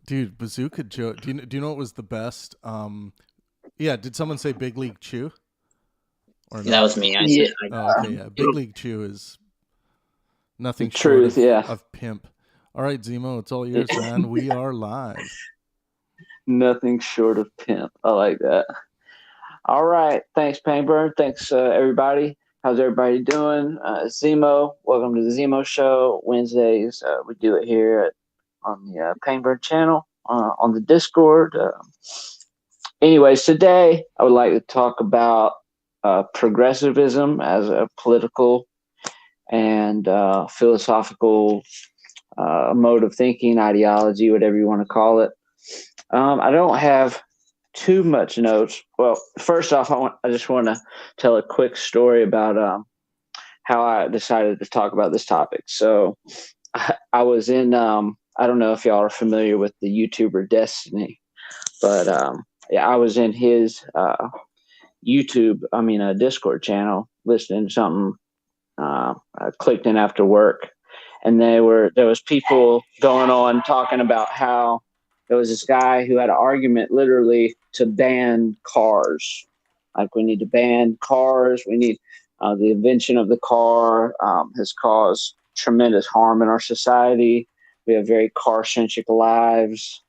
Dude, Bazooka Joe. Do you know what was the best? Yeah. Did someone say Big League Chew? Or no? That was me. Okay. Yeah. Big League Chew is nothing short Truth, yeah. of pimp. All right, Zemo, it's all yours, man. We are live. Nothing short of pimp. I like that. All right. Thanks, Pangburn. Thanks, everybody. How's everybody doing? ZMO, welcome to the ZMO Show. Wednesdays, we do it here on the Pangburn channel on the Discord. Anyways, today I would like to talk about progressivism as a political and philosophical mode of thinking, ideology, whatever you want to call it. I don't have too much notes. Well, first off, I just want to tell a quick story about how I decided to talk about this topic. So I was in, I don't know if y'all are familiar with the YouTuber Destiny, but yeah, I was in his Discord channel listening to something. I clicked in after work, and there was people going on talking about how there was this guy who had an argument literally to ban cars. Like, we need to ban cars. We need the invention of the car has caused tremendous harm in our society. We have very car-centric lives.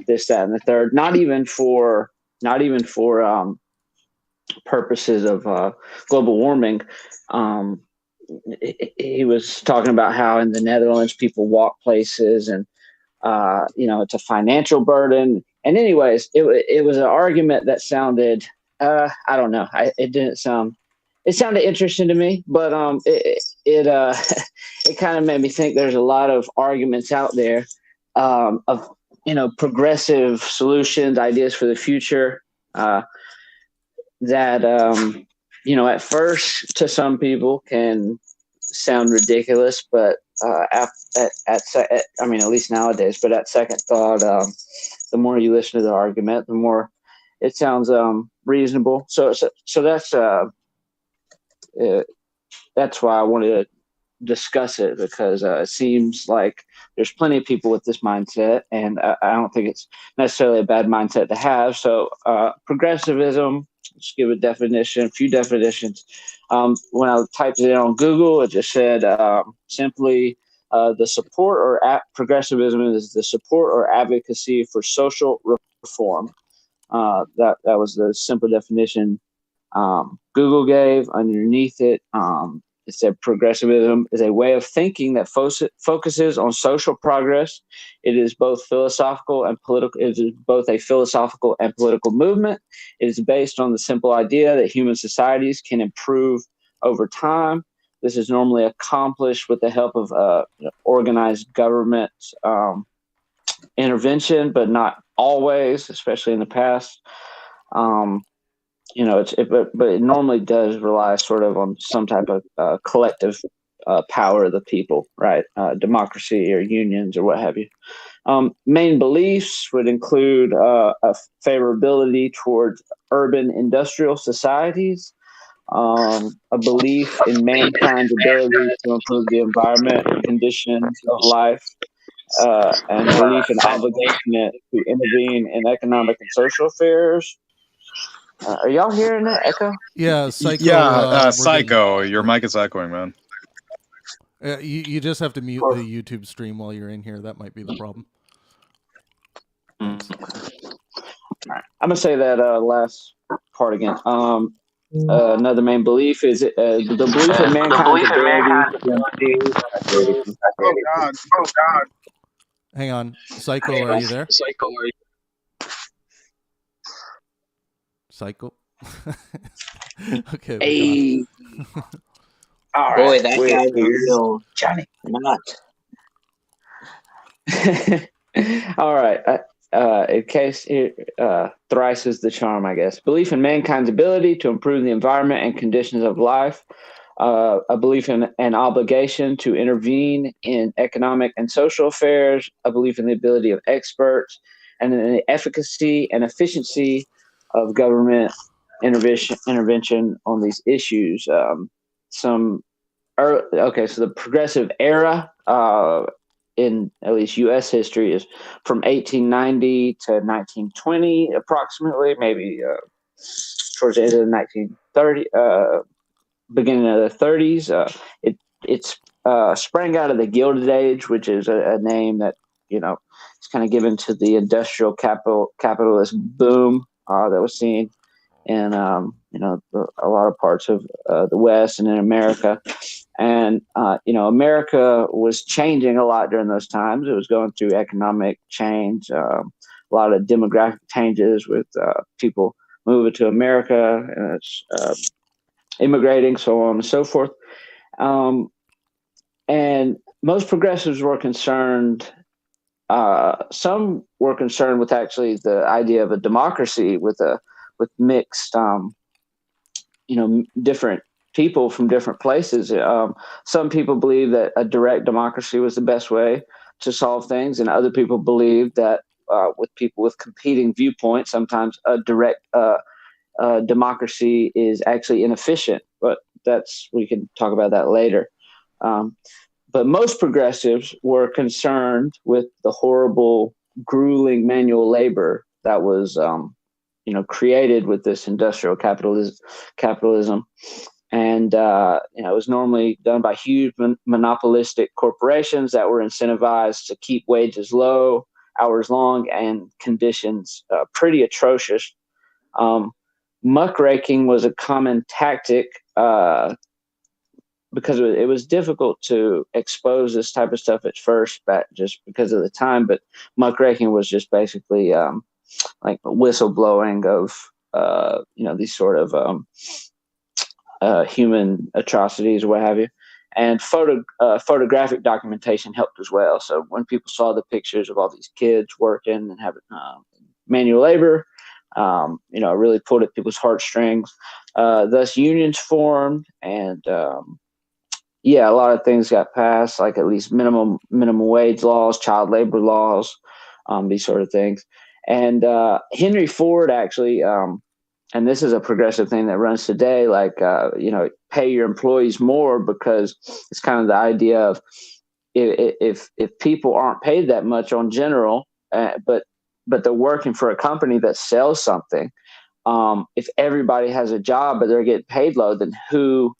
This, that, and the third. Not even for purposes of global warming. He was talking about how in the Netherlands people walk places, and it's a financial burden. And anyways, it was an argument that sounded, I don't know. It sounded interesting to me, but it kind of made me think there's a lot of arguments out there of progressive solutions, ideas for the future that at first to some people can sound ridiculous, but at least nowadays, but at second thought, the more you listen to the argument, the more it sounds reasonable. So that's why I wanted to discuss it, because it seems like there's plenty of people with this mindset, and I don't think it's necessarily a bad mindset to have. So progressivism, just give a few definitions. When I typed it in on Google, it just said simply the support or progressivism is the support or advocacy for social reform. That was the simple definition Google gave. Underneath it, it said progressivism is a way of thinking that focuses on social progress. It is both philosophical and political. It is both a philosophical and political movement. It is based on the simple idea that human societies can improve over time. This is normally accomplished with the help of organized government intervention, but not always, especially in the past. But it normally does rely sort of on some type of collective power of the people, right? Democracy or unions or what have you. Main beliefs would include a favorability towards urban industrial societies, a belief in mankind's ability to improve the environment and conditions of life, and belief in obligation to intervene in economic and social affairs. Are y'all hearing that echo? Yeah, Psycho. Psycho. Your mic is echoing, man. You just have to mute the YouTube stream while you're in here. That might be the problem. All right. I'm going to say that last part again. Another main belief is the belief in mankind's ability. Oh, God. Hang on. Psycho, are you there? Psycho. Okay. Hey. All right. Boy, that guy's a real Johnny Knot. All right. In case thrice is the charm, I guess. Belief in mankind's ability to improve the environment and conditions of life. A belief in an obligation to intervene in economic and social affairs. A belief in the ability of experts and in the efficacy and efficiency of government intervention on these issues. So the progressive era in at least U.S. history is from 1890 to 1920, approximately, maybe towards the end of the 1930, beginning of the 30s. It's sprang out of the Gilded Age, which is a name that it's kind of given to the industrial capitalist boom that was seen in a lot of parts of the West and in America. And America was changing a lot during those times. It was going through economic change, a lot of demographic changes with people moving to America and immigrating, so on and so forth. And most progressives were concerned. Some were concerned with actually the idea of a democracy with mixed, different people from different places. Some people believe that a direct democracy was the best way to solve things, and other people believe that with people with competing viewpoints, sometimes a direct democracy is actually inefficient. But we can talk about that later. But most progressives were concerned with the horrible, grueling manual labor that was, created with this industrial capitalism. And, it was normally done by huge monopolistic corporations that were incentivized to keep wages low, hours long, and conditions pretty atrocious. Muckraking was a common tactic because it was difficult to expose this type of stuff at first, just because of the time. But muckraking was just basically like whistleblowing of these sort of human atrocities or what have you. And photographic documentation helped as well. So when people saw the pictures of all these kids working and having manual labor, it really pulled at people's heartstrings. Thus, unions formed, and a lot of things got passed, like at least minimum wage laws, child labor laws, these sort of things. And Henry Ford actually, and this is a progressive thing that runs today, like pay your employees more, because it's kind of the idea of if people aren't paid that much on general, but they're working for a company that sells something. If everybody has a job but they're getting paid low, then who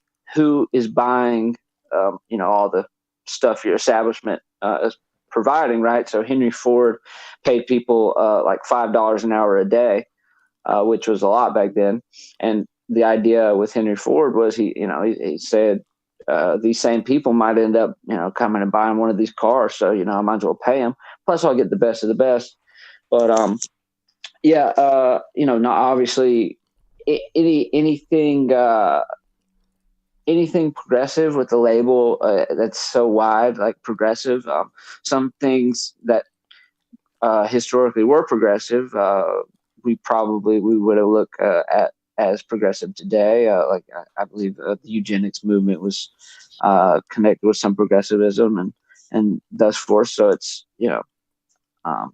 is buying all the stuff your establishment is providing, right? So Henry Ford paid people like $5 an hour a day, which was a lot back then. And the idea with Henry Ford was he said these same people might end up coming and buying one of these cars, so I might as well pay them. Plus, I'll get the best of the best. But not obviously anything progressive with the label that's so wide, like progressive. Some things that historically were progressive, we would have looked at as progressive today. I believe the eugenics movement was connected with some progressivism and thus forth. So it's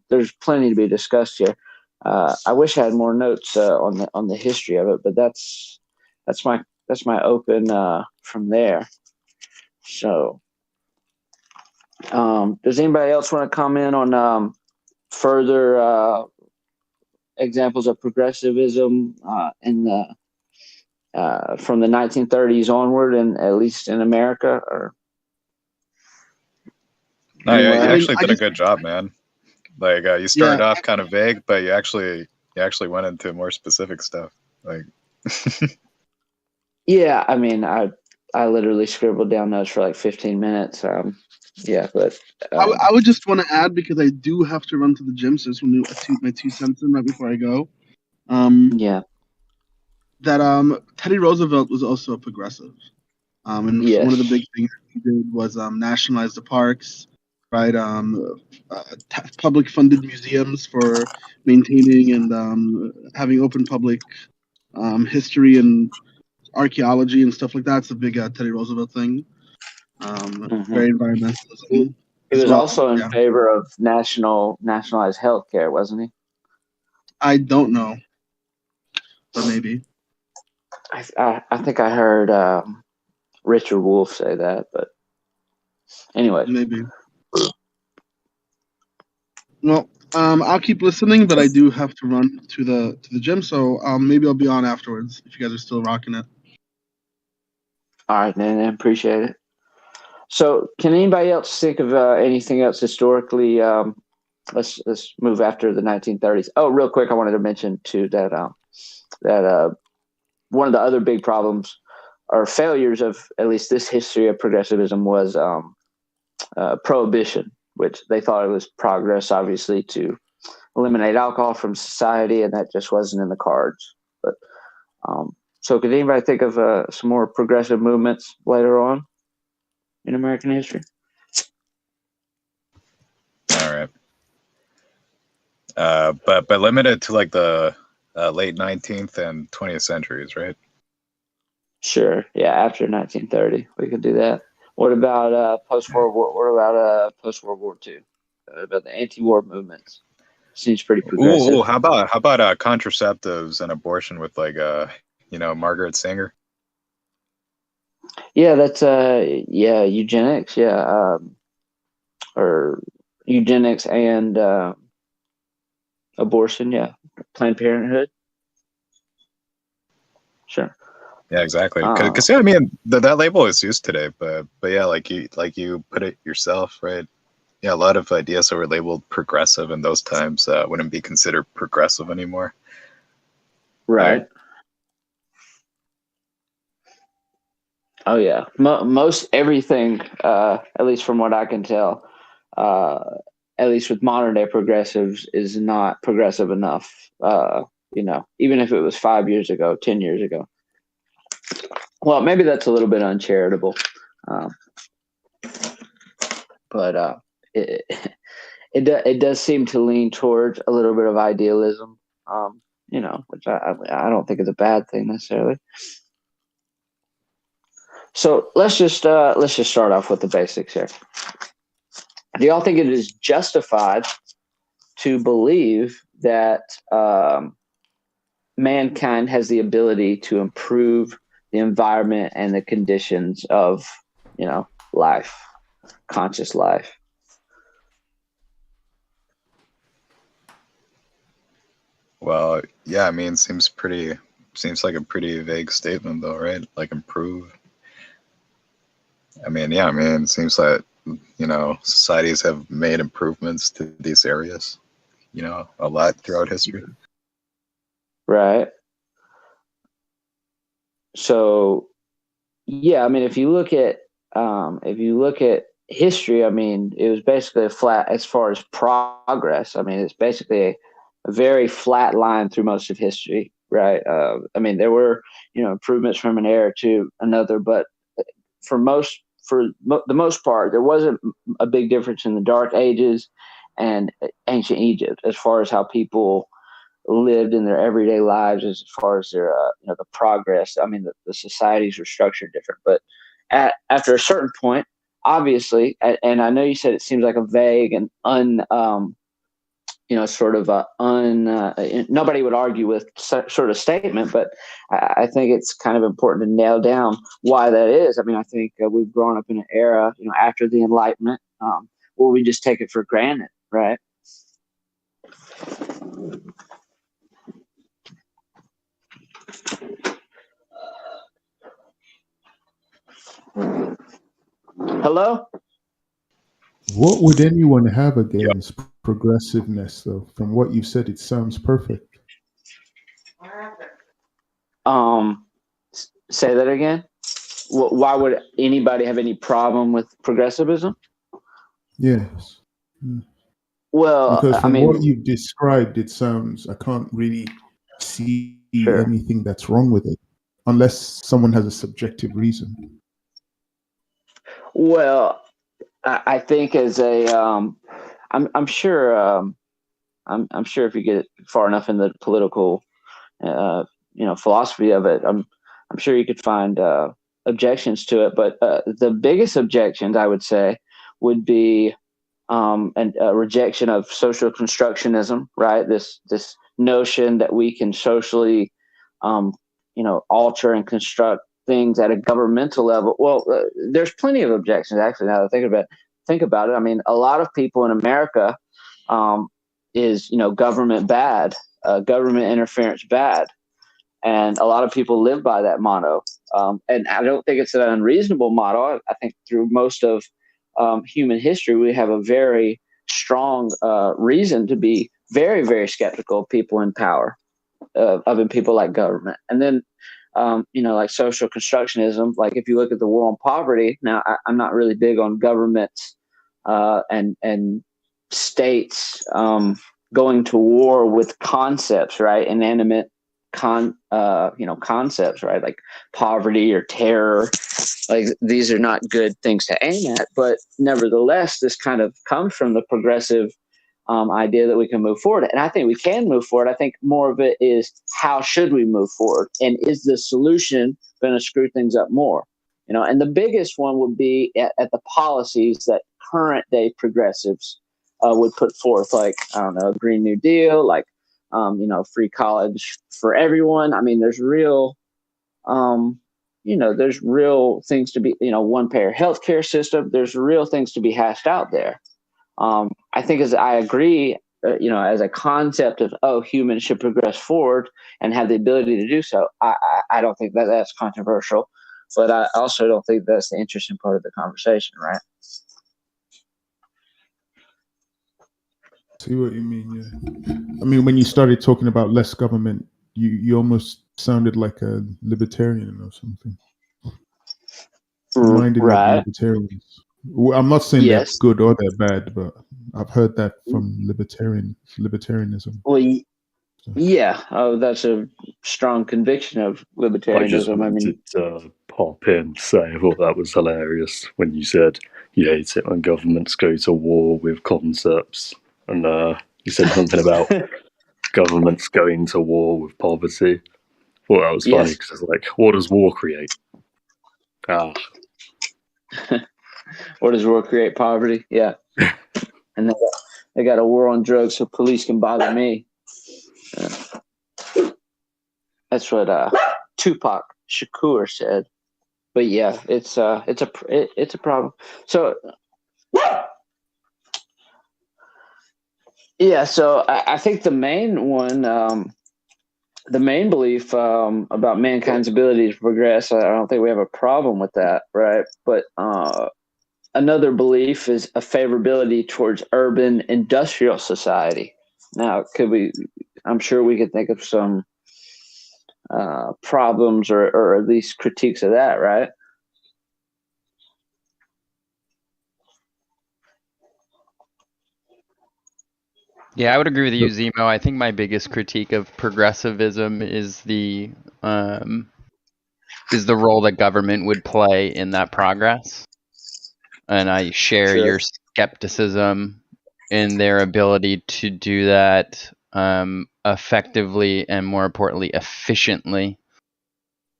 there's plenty to be discussed here. I wish I had more notes on the history of it, but that's my open from there. So, does anybody else want to comment on further examples of progressivism from the 1930s onward, and at least in America? Or no, you actually did a good job, man. Like you started off kind of vague, but you actually went into more specific stuff. Like, yeah, I mean, I literally scribbled down notes for like 15 minutes. But I would just want to add, because I do have to run to the gym, so I just want to my 2 cents in right before I go. That Teddy Roosevelt was also a progressive. And yes. One of the big things he did was nationalize the parks, right? Public funded museums for maintaining and having open public history and archaeology and stuff like that. It's a big Teddy Roosevelt thing. Very environmentalism. He was also in favor of nationalized health care, wasn't he? I don't know, but maybe. I think I heard Richard Wolff say that, but anyway. Maybe. Well, I'll keep listening, but I do have to run to the gym, so maybe I'll be on afterwards if you guys are still rocking it. All right, man. I appreciate it. So, can anybody else think of anything else historically? Let's move after the 1930s. Oh, real quick, I wanted to mention too that one of the other big problems or failures of at least this history of progressivism was prohibition, which they thought it was progress, obviously, to eliminate alcohol from society, and that just wasn't in the cards. But so, could anybody think of some more progressive movements later on in American history? All right. But limited to like the late 19th and 20th centuries, right? Sure. Yeah, after 1930, we could do that. What about post-World War? What about post-World War II? About the anti-war movements? Seems pretty progressive. Ooh, how about contraceptives and abortion with like Margaret Sanger? Yeah, that's eugenics. Yeah, or eugenics and abortion. Yeah, Planned Parenthood. Sure. Yeah, exactly. Because I mean that label is used today, but yeah, like you put it yourself, right? Yeah, a lot of ideas that were labeled progressive in those times wouldn't be considered progressive anymore. Right. Oh yeah, most everything, at least from what I can tell, at least with modern day progressives, is not progressive enough. Even if it was 5 years ago, 10 years ago. Well, maybe that's a little bit uncharitable, but it does seem to lean towards a little bit of idealism, which I don't think is a bad thing necessarily. So let's just start off with the basics here. Do y'all think it is justified to believe that mankind has the ability to improve the environment and the conditions of, life, conscious life? Well, yeah, I mean, seems like a pretty vague statement though, right? Like improve. I mean, yeah, I mean, it seems like, societies have made improvements to these areas, a lot throughout history. Right. So, yeah, I mean, if you look at history, I mean, it was basically a flat as far as progress. I mean, it's basically a very flat line through most of history, right? I mean, there were improvements from an era to another, but for the most part, there wasn't a big difference in the Dark Ages and ancient Egypt as far as how people lived in their everyday lives, as far as their the progress. I mean, the societies were structured different, but after a certain point, obviously, and I know you said it seems like a vague and nobody would argue with sort of statement, but I think it's kind of important to nail down why that is. I mean, I think we've grown up in an era, after the Enlightenment, where we just take it for granted, right? Hello? What would anyone have against progressiveness, though? From what you said, it sounds perfect. Say that again. Why would anybody have any problem with progressivism? Yes. Well, because from what you've described, it sounds, I can't really see anything that's wrong with it, unless someone has a subjective reason. Well, I think as a, I'm sure, I'm sure if you get far enough in the political, philosophy of it, I'm sure you could find objections to it. But the biggest objections, I would say, would be a rejection of social constructionism, right? This notion that we can socially, alter and construct things at a governmental level. Well, there's plenty of objections, actually, now that I think about it. I mean, a lot of people in America is, government bad, government interference bad. And a lot of people live by that motto. And I don't think it's an unreasonable motto. I think through most of human history, we have a very strong reason to be very, very skeptical of people in power, of people like government. And then, like social constructionism, like if you look at the war on poverty, now I'm not really big on governments and states going to war with concepts, right? Inanimate concepts, right? Like poverty or terror. Like these are not good things to aim at, but nevertheless, this kind of comes from the progressive idea that we can move forward. And I think we can move forward. I think more of it is how should we move forward? And is the solution going to screw things up more? And the biggest one would be at the policies that current day progressives would put forth, like, I don't know, Green New Deal, like, free college for everyone. I mean, there's real things to be, one payer healthcare system. There's real things to be hashed out there. I think I agree, as a concept of, humans should progress forward and have the ability to do so. I don't think that's controversial, but I also don't think that's the interesting part of the conversation, right? See what you mean, yeah. I mean, when you started talking about less government, you almost sounded like a libertarian or something. Reminded me of Right. libertarians. Well, I'm not saying Yes. they're good or they're bad, but I've heard that from libertarianism. Well, yeah. Oh, that's a strong conviction of libertarianism. I just wanted to pop in and say I thought that was hilarious when you said you hate it when governments go to war with concepts, and you said something about governments going to war with poverty. I thought that was funny because it's like, what does war create? What does war create? Poverty. Yeah. And they got a war on drugs so police can bother me. That's what Tupac Shakur said. But yeah, it's a problem. So yeah, so I think the main one, the main belief about mankind's ability to progress, I don't think we have a problem with that, right? But another belief is a favorability towards urban industrial society. Now, I'm sure we could think of some problems or at least critiques of that, right? Yeah, I would agree with you, ZMO. I think my biggest critique of progressivism is the role that government would play in that progress. And I share your skepticism in their ability to do that effectively and, more importantly, efficiently.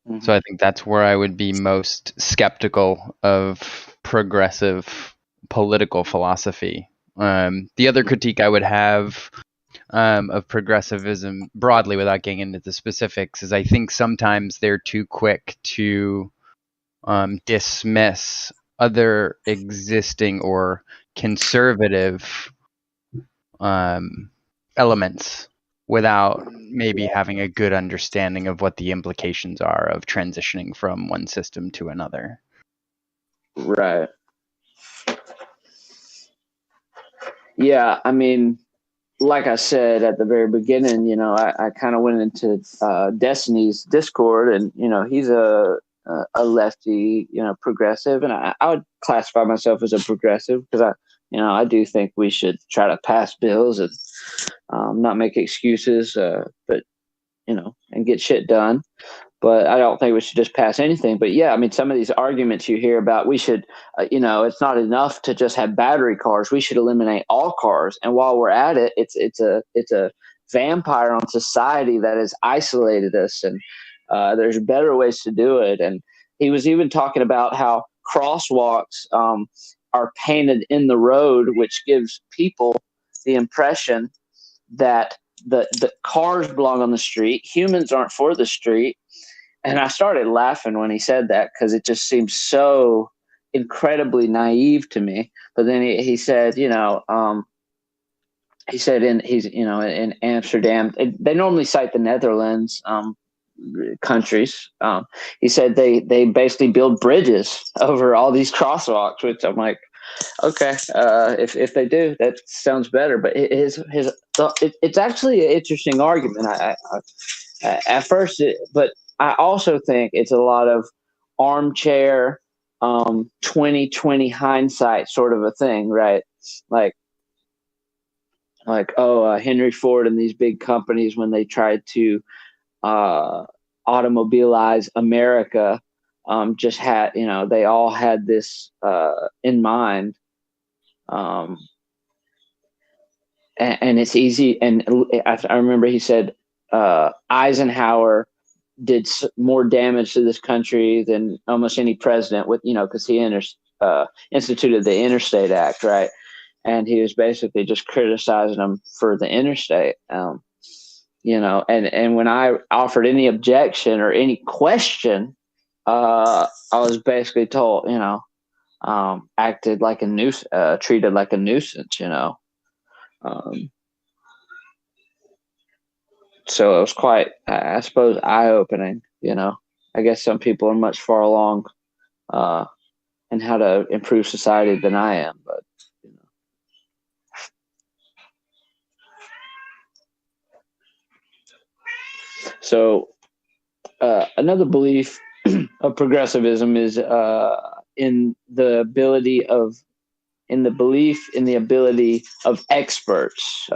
Mm-hmm. So I think that's where I would be most skeptical of progressive political philosophy. The other critique I would have of progressivism broadly, without getting into the specifics, is I think sometimes they're too quick to dismiss other existing or conservative elements without maybe having a good understanding of what the implications are of transitioning from one system to another. Right. Yeah, I mean, like I said at the very beginning, I kind of went into Destiny's Discord, and he's a lefty, progressive, and I would classify myself as a progressive because I do think we should try to pass bills and not make excuses, but and get shit done. But I don't think we should just pass anything. But yeah, I mean, some of these arguments you hear about, we should, it's not enough to just have battery cars. We should eliminate all cars. And while we're at it, it's a vampire on society that has isolated us. And there's better ways to do it. And he was even talking about how crosswalks are painted in the road, which gives people the impression that the cars belong on the street. Humans aren't for the street. And I started laughing when he said that because it just seems so incredibly naive to me. But then he said, and he said in Amsterdam, they normally cite the Netherlands countries. He said they basically build bridges over all these crosswalks, which I'm like, okay, if they do, that sounds better. But it's actually an interesting argument. I at first, but I also think it's a lot of armchair 2020 hindsight sort of a thing, right? Like Henry Ford and these big companies, when they tried to automobilize America, just had, they all had this in mind. And it's easy. And I remember he said Eisenhower did more damage to this country than almost any president, with, because he instituted the Interstate Act, right? And he was basically just criticizing them for the interstate. And when I offered any objection or any question, I was basically told, acted like a treated like a nuisance, so it was quite, I suppose, eye-opening. I guess some people are much far along in how to improve society than I am, but So another belief of progressivism is in the belief in the ability of experts.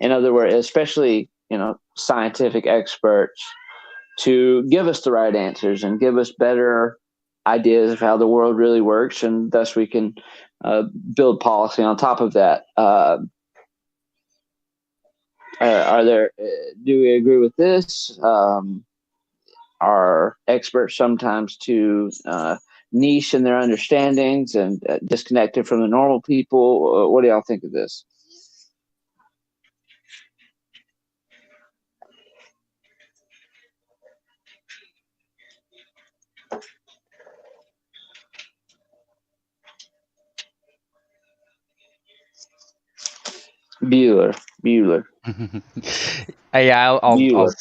In other words, especially scientific experts, to give us the right answers and give us better ideas of how the world really works, and thus we can build policy on top of that. Do we agree with this? Are experts sometimes too niche in their understandings and disconnected from the normal people? What do y'all think of this? Bueller. Yeah, Bueller.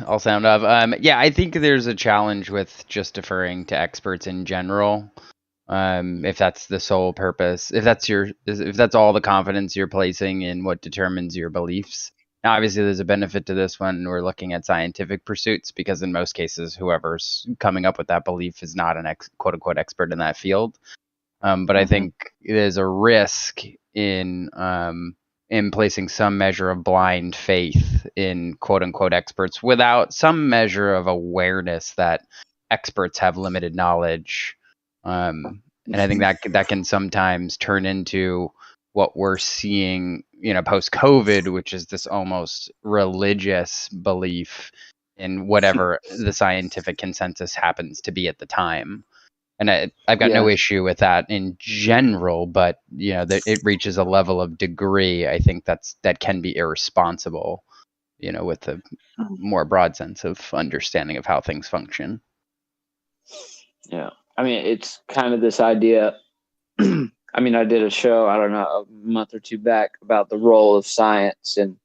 I'll sound off. Yeah, I think there's a challenge with just deferring to experts in general. If that's the sole purpose, if that's all the confidence you're placing in what determines your beliefs. Now, obviously, there's a benefit to this when we're looking at scientific pursuits, because in most cases, whoever's coming up with that belief is not an quote unquote expert in that field. But I think there's a risk in placing some measure of blind faith in quote unquote experts without some measure of awareness that experts have limited knowledge. And I think that can sometimes turn into what we're seeing, post COVID, which is this almost religious belief in whatever the scientific consensus happens to be at the time. And I've got no issue with that in general, but it reaches a level of degree, I think that can be irresponsible, with the more broad sense of understanding of how things function. Yeah, I mean, it's kind of this idea. I mean, I did a show, I don't know, a month or two back about the role of science in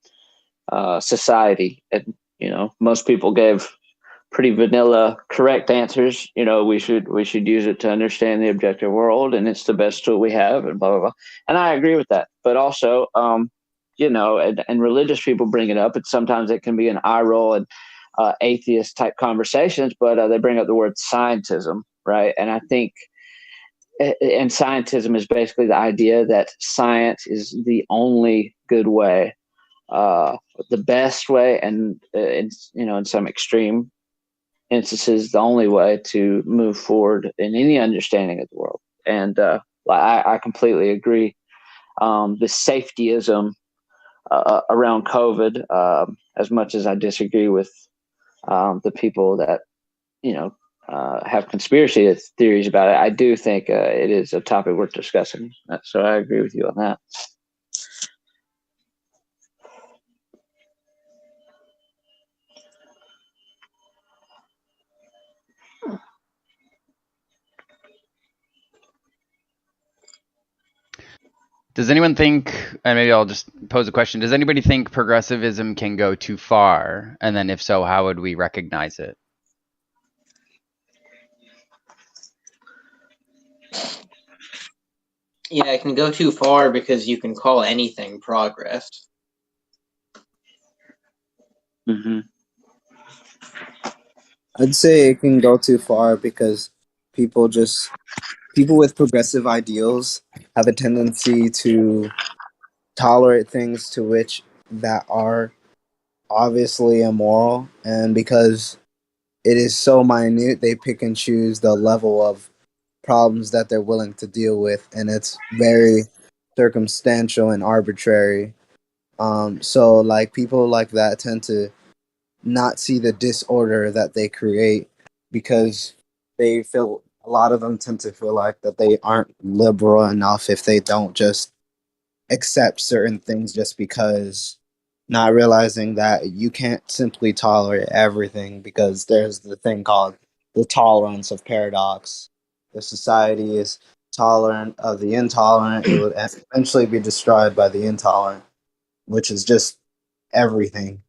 society, and most people gave pretty vanilla correct answers. We should use it to understand the objective world, and it's the best tool we have, and blah blah blah. And I agree with that. But also, and religious people bring it up, and sometimes it can be an eye roll and atheist type conversations. But they bring up the word scientism, right? And I think, and scientism is basically the idea that science is the only good way, the best way, and in some extreme instances, the only way to move forward in any understanding of the world. And I completely agree. The safetyism around COVID, as much as I disagree with the people that have conspiracy theories about it, I do think it is a topic worth discussing. So I agree with you on that. Does anyone think, and maybe I'll just pose a question, does anybody think progressivism can go too far? And then if so, how would we recognize it? Yeah, it can go too far because you can call anything progress. Mm-hmm. I'd say it can go too far because people with progressive ideals have a tendency to tolerate things to which that are obviously immoral, and because it is so minute, they pick and choose the level of problems that they're willing to deal with, and it's very circumstantial and arbitrary. So like people like that tend to not see the disorder that they create because they feel, a lot of them tend to feel like that they aren't liberal enough if they don't just accept certain things just because, not realizing that you can't simply tolerate everything because there's the thing called the tolerance of paradox. If society is tolerant of the intolerant, it would eventually be destroyed by the intolerant, which is just everything.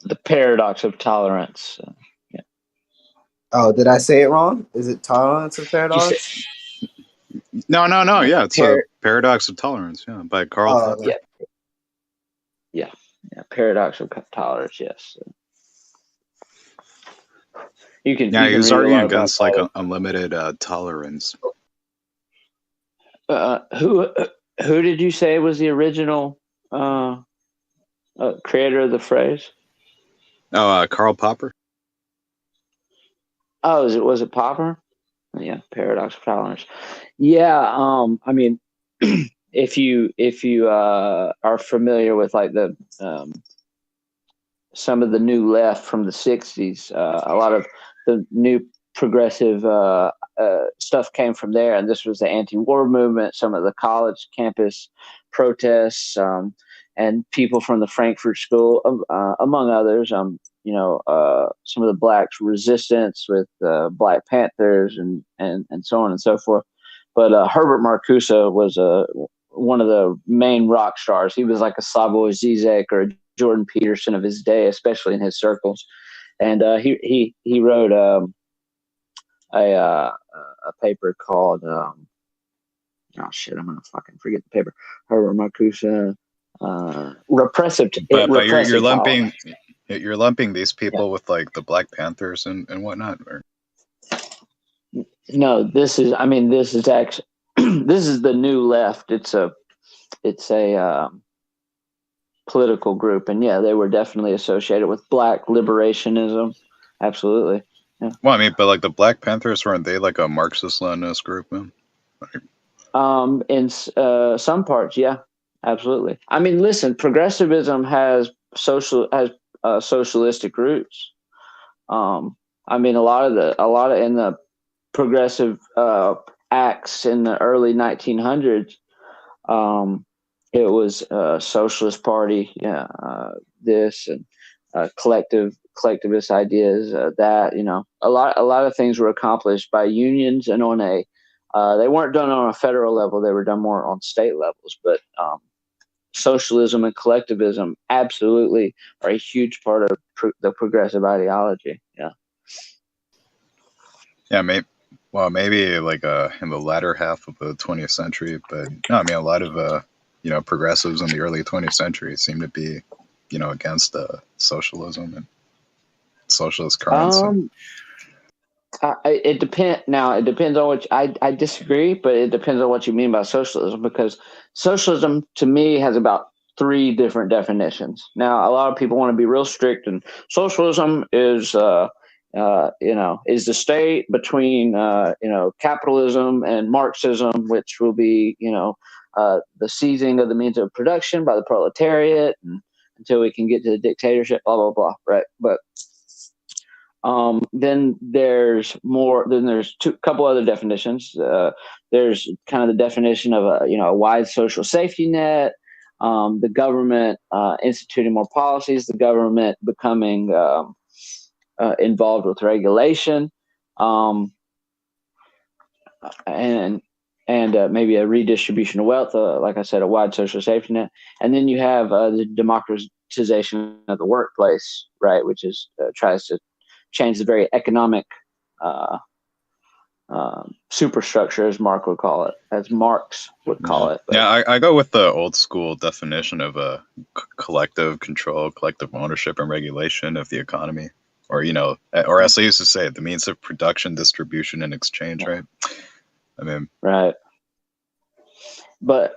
The paradox of tolerance. Yeah. Oh, did I say it wrong? Is it tolerance of paradox? No. Yeah, it's a paradox of tolerance. Yeah, by Karl Popper. Yeah. Paradox of tolerance. Yes. You can. Yeah, you he can was read a arguing lot against about like unlimited tolerance. Who did you say was the original creator of the phrase? Oh, Karl Popper. Oh, was it Popper? Yeah, paradox of tolerance. Yeah, I mean, if you are familiar with like the some of the new left from the '60s, a lot of the new progressive stuff came from there, and this was the anti-war movement. Some of the college campus protests, and people from the Frankfurt School, among others. Some of the blacks' resistance with Black Panthers and so on and so forth. But Herbert Marcuse was one of the main rock stars. He was like a Slavoj Zizek or a Jordan Peterson of his day, especially in his circles. And he wrote a paper called oh shit, I'm gonna fucking forget the paper. Herbert Marcuse, repressive. But repressive you're lumping these people with like the Black Panthers and whatnot. Or? No, this is actually this is the new left. It's a political group, and yeah, they were definitely associated with Black liberationism. Absolutely. Yeah. Well, I mean, but like the Black Panthers, weren't they like a Marxist-Leninist group? Man? In some parts, yeah, absolutely. I mean, listen, progressivism has socialistic roots. I mean, a lot of in the progressive acts in the early 1900s, it was Socialist Party, this and collectivist ideas. That a lot of things were accomplished by unions and on a. They weren't done on a federal level; they were done more on state levels. But socialism and collectivism absolutely are a huge part of the progressive ideology. Yeah. Yeah, maybe like in the latter half of the 20th century, but no, I mean a lot of progressives in the early 20th century seem to be against socialism and socialist currency. It depends. Now it depends on what I disagree, but it depends on what you mean by socialism, because socialism to me has about 3 different definitions. Now a lot of people want to be real strict, and socialism is is the state between capitalism and Marxism, which will be the seizing of the means of production by the proletariat until we can get to the dictatorship, blah blah blah, right? But then there's more. Then there's a couple other definitions. There's kind of the definition of a wide social safety net, the government instituting more policies, the government becoming involved with regulation. and maybe a redistribution of wealth, like I said, a wide social safety net, and then you have the democratization of the workplace, right, which is tries to change the very economic superstructure, as Marx would call it. But, yeah, I go with the old school definition of a collective control, collective ownership, and regulation of the economy, or or as I used to say, the means of production, distribution, and exchange, right? I mean, right. But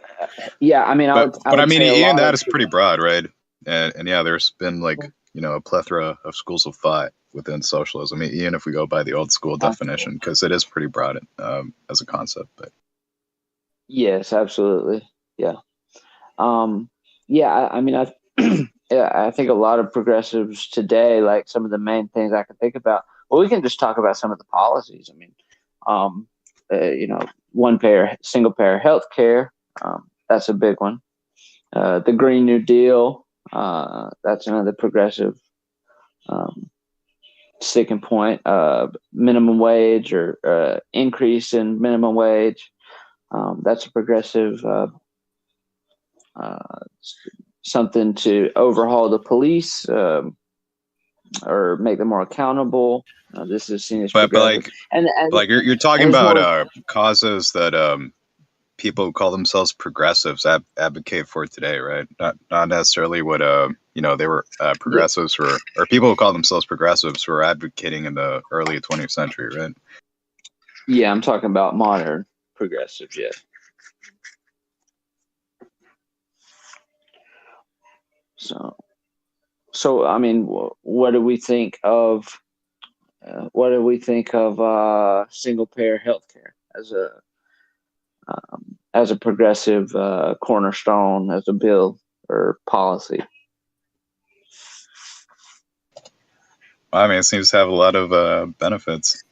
yeah, I mean, but I would mean, say even that is pretty broad, right? And yeah, there's been like a plethora of schools of thought within socialism, even if we go by the old school definition, because it is pretty broad as a concept. But yes, absolutely, yeah, yeah. I mean, yeah, I think a lot of progressives today, like some of the main things I can think about. Well, we can just talk about some of the policies. I mean, single payer health care. That's a big one. The Green New Deal. That's another progressive sticking point. Minimum wage or increase in minimum wage. That's a progressive something to overhaul the police or make them more accountable. This is seen as progressive. But you're talking about causes that people who call themselves progressives advocate for today, right? Not necessarily what they were progressives or people who call themselves progressives were advocating in the early 20th century, right? Yeah, I'm talking about modern progressives. Yeah. So I mean, what do we think of? Single payer healthcare as a progressive cornerstone, as a bill or policy? I mean, it seems to have a lot of benefits.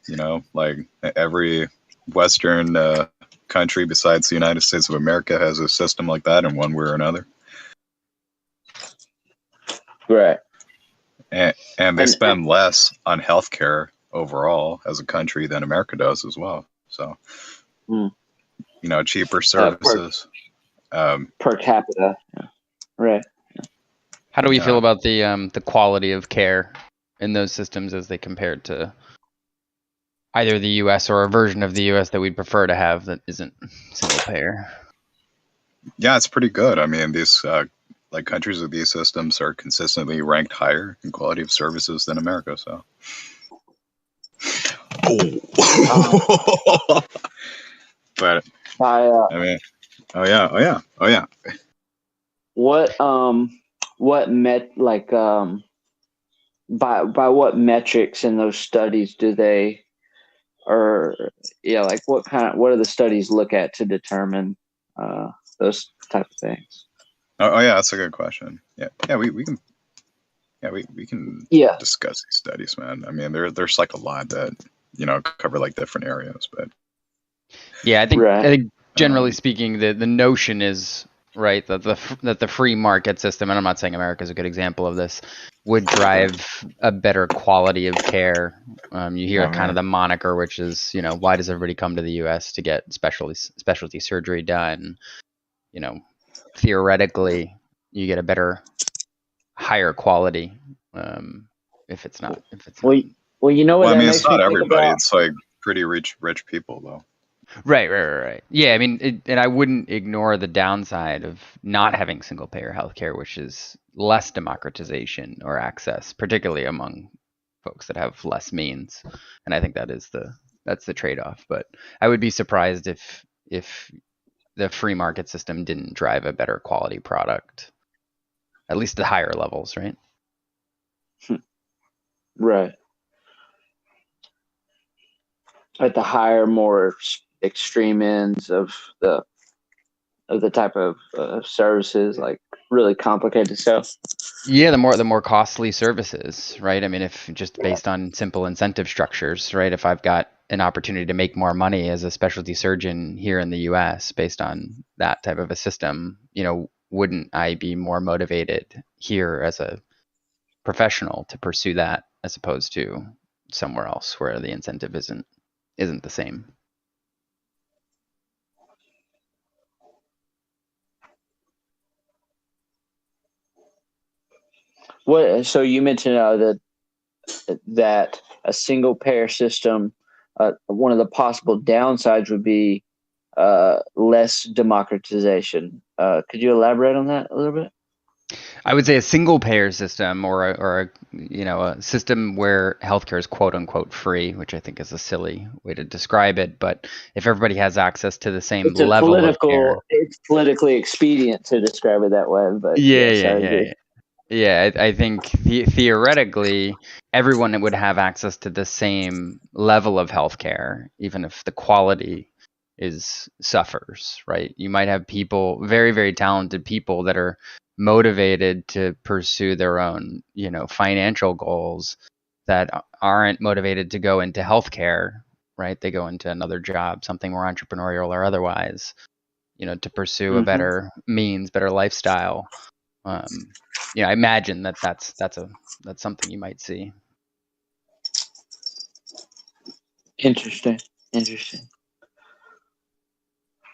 Like every Western country besides the United States of America has a system like that in one way or another. Right. And they spend less on healthcare overall as a country than America does as well. So, cheaper services. Per capita. Yeah. Right. Yeah. How do we feel about the quality of care in those systems as they compared to either the U.S. or a version of the U.S. that we'd prefer to have that isn't single payer? Yeah, it's pretty good. I mean, these countries with these systems are consistently ranked higher in quality of services than America. So, but I mean, oh yeah. By what metrics in those studies do they, what do the studies look at to determine those type of things? Oh yeah, that's a good question. Yeah, we can. Yeah, we can discuss these studies, man. I mean, there's like a lot that cover like different areas, but yeah, I think generally speaking, the notion is right that the free market system, and I'm not saying America is a good example of this, would drive a better quality of care. You hear kind of the moniker, which is why does everybody come to the U.S. to get specialty surgery done? Theoretically, you get a better, higher quality if it's not. Well, I mean, it's not everybody. It's like pretty rich people, though. Right. Yeah, I mean, and I wouldn't ignore the downside of not having single payer healthcare, which is less democratization or access, particularly among folks that have less means. And I think that's the trade-off. But I would be surprised if the free market system didn't drive a better quality product, at least at higher levels, right? Right. At the higher, more extreme ends of the type of services, like really complicated stuff. Yeah, the more costly services, right? I mean, if just based on simple incentive structures, right? If I've got an opportunity to make more money as a specialty surgeon here in the U.S. based on that type of a system, wouldn't I be more motivated here as a professional to pursue that as opposed to somewhere else where the incentive isn't the same? What? So you mentioned that a single payer system, one of the possible downsides would be less democratization. Could you elaborate on that a little bit? I would say a single payer system, or a system where healthcare is quote unquote free, which I think is a silly way to describe it. But if everybody has access to the same level of care, it's politically expedient to describe it that way. But yeah. I think theoretically, everyone would have access to the same level of healthcare, even if the quality suffers. Right? You might have people, very very talented people, that are motivated to pursue their own, financial goals, that aren't motivated to go into healthcare, right? They go into another job, something more entrepreneurial or otherwise, to pursue a better means, better lifestyle. I imagine that's something you might see. Interesting.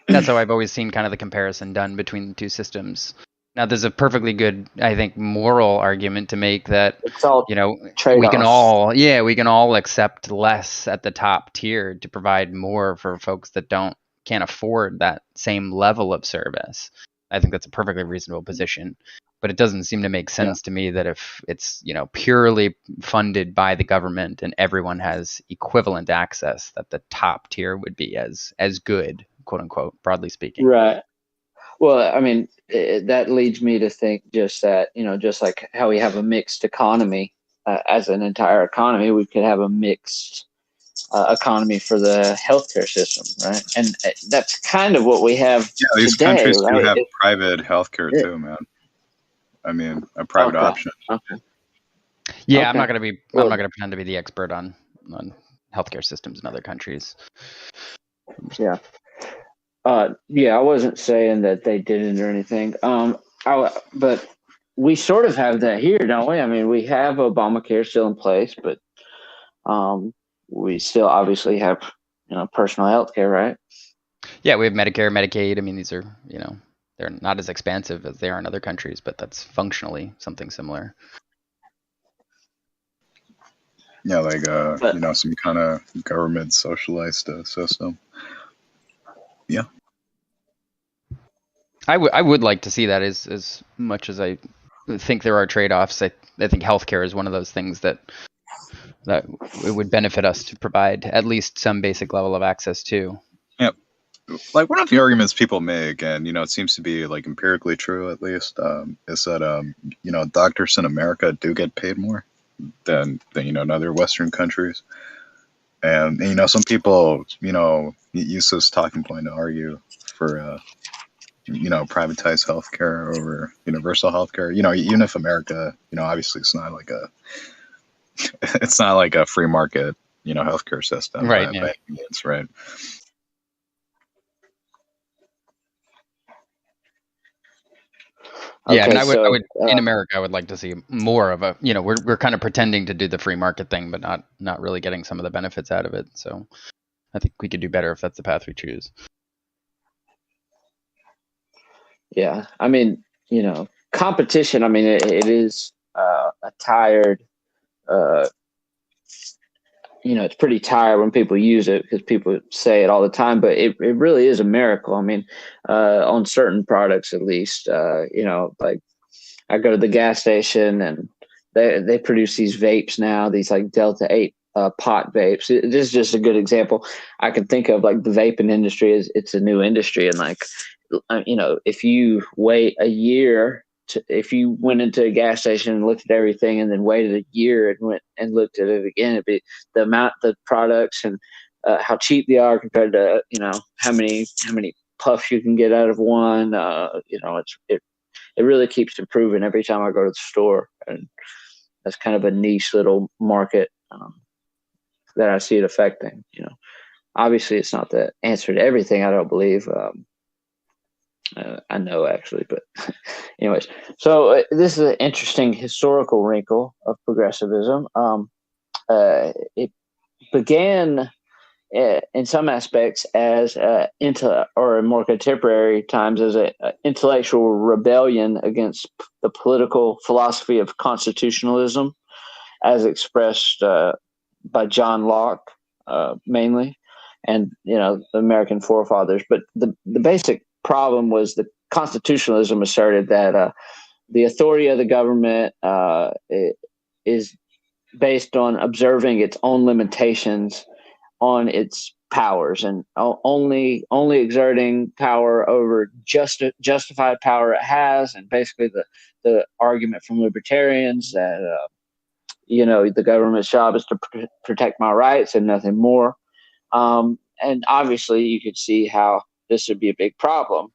That's how I've always seen kind of the comparison done between the two systems. Now, there's a perfectly good, I think, moral argument to make that, we can all accept less at the top tier to provide more for folks that can't afford that same level of service. I think that's a perfectly reasonable position, but it doesn't seem to make sense to me that if it's, purely funded by the government and everyone has equivalent access, that the top tier would be as good, quote unquote, broadly speaking. Right. Well, I mean, that leads me to think just that, just like how we have a mixed economy as an entire economy, we could have a mixed economy for the healthcare system, right? And that's kind of what we have these today, countries right? do have private healthcare too, man. I mean, a private option. Okay. Yeah, Okay. I'm not going to pretend to be the expert on healthcare systems in other countries. Yeah. I wasn't saying that they didn't or anything. But we sort of have that here, don't we? I mean, we have Obamacare still in place, but we still obviously have, personal health care, right? Yeah, we have Medicare, Medicaid. I mean, these are, they're not as expansive as they are in other countries, but that's functionally something similar. Yeah, like some kind of government socialized system. Yeah. I would like to see that as much as I think there are trade-offs. I think healthcare is one of those things that it would benefit us to provide at least some basic level of access to. Yep. Like one of the arguments people make, and it seems to be like empirically true at least, is that doctors in America do get paid more than in other Western countries, and some people use this talking point to argue for privatized healthcare over universal healthcare. Even if America, obviously it's not like a free market healthcare system, right? By any means, right? Yeah, I would in America, I would like to see more of a, we're kind of pretending to do the free market thing, but not really getting some of the benefits out of it. So I think we could do better if that's the path we choose. Yeah, I mean, competition. I mean, it is a tired. It's pretty tired when people use it because people say it all the time, but it really is a miracle. I mean, on certain products, at least, like I go to the gas station and they produce these vapes now, these like Delta 8 pot vapes. This is just a good example. I can think of like the vaping industry it's a new industry. And like, if you wait a year, if you went into a gas station and looked at everything and then waited a year and went and looked at it again, it'd be the amount of products and how cheap they are compared to, how many puffs you can get out of one. It really keeps improving every time I go to the store. And that's kind of a niche little market that I see it affecting. Obviously it's not the answer to everything, I don't believe. I know actually, but anyways. So this is an interesting historical wrinkle of progressivism. It began in some aspects as or in more contemporary times as an intellectual rebellion against the political philosophy of constitutionalism, as expressed by John Locke mainly, and the American forefathers. But the basic problem was that constitutionalism asserted that the authority of the government is based on observing its own limitations on its powers, and only exerting power over justified power it has. And basically the argument from libertarians that the government's job is to protect my rights and nothing more. And obviously you could see how this would be a big problem.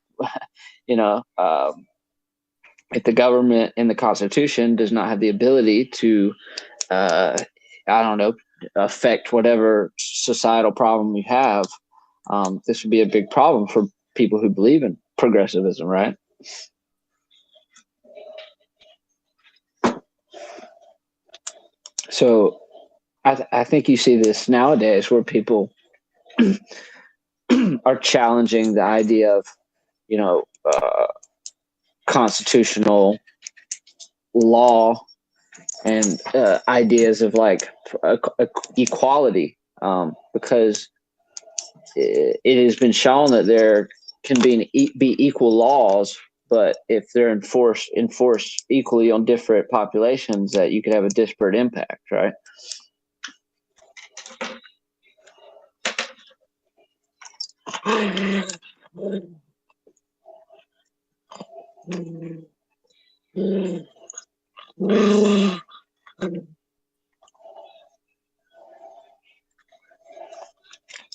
If the government in the Constitution does not have the ability to affect whatever societal problem we have, this would be a big problem for people who believe in progressivism, right? So I think you see this nowadays where people are challenging the idea of, constitutional law and ideas of like equality, because it has been shown that there can be equal laws, but if they're enforced equally on different populations, that you could have a disparate impact, right?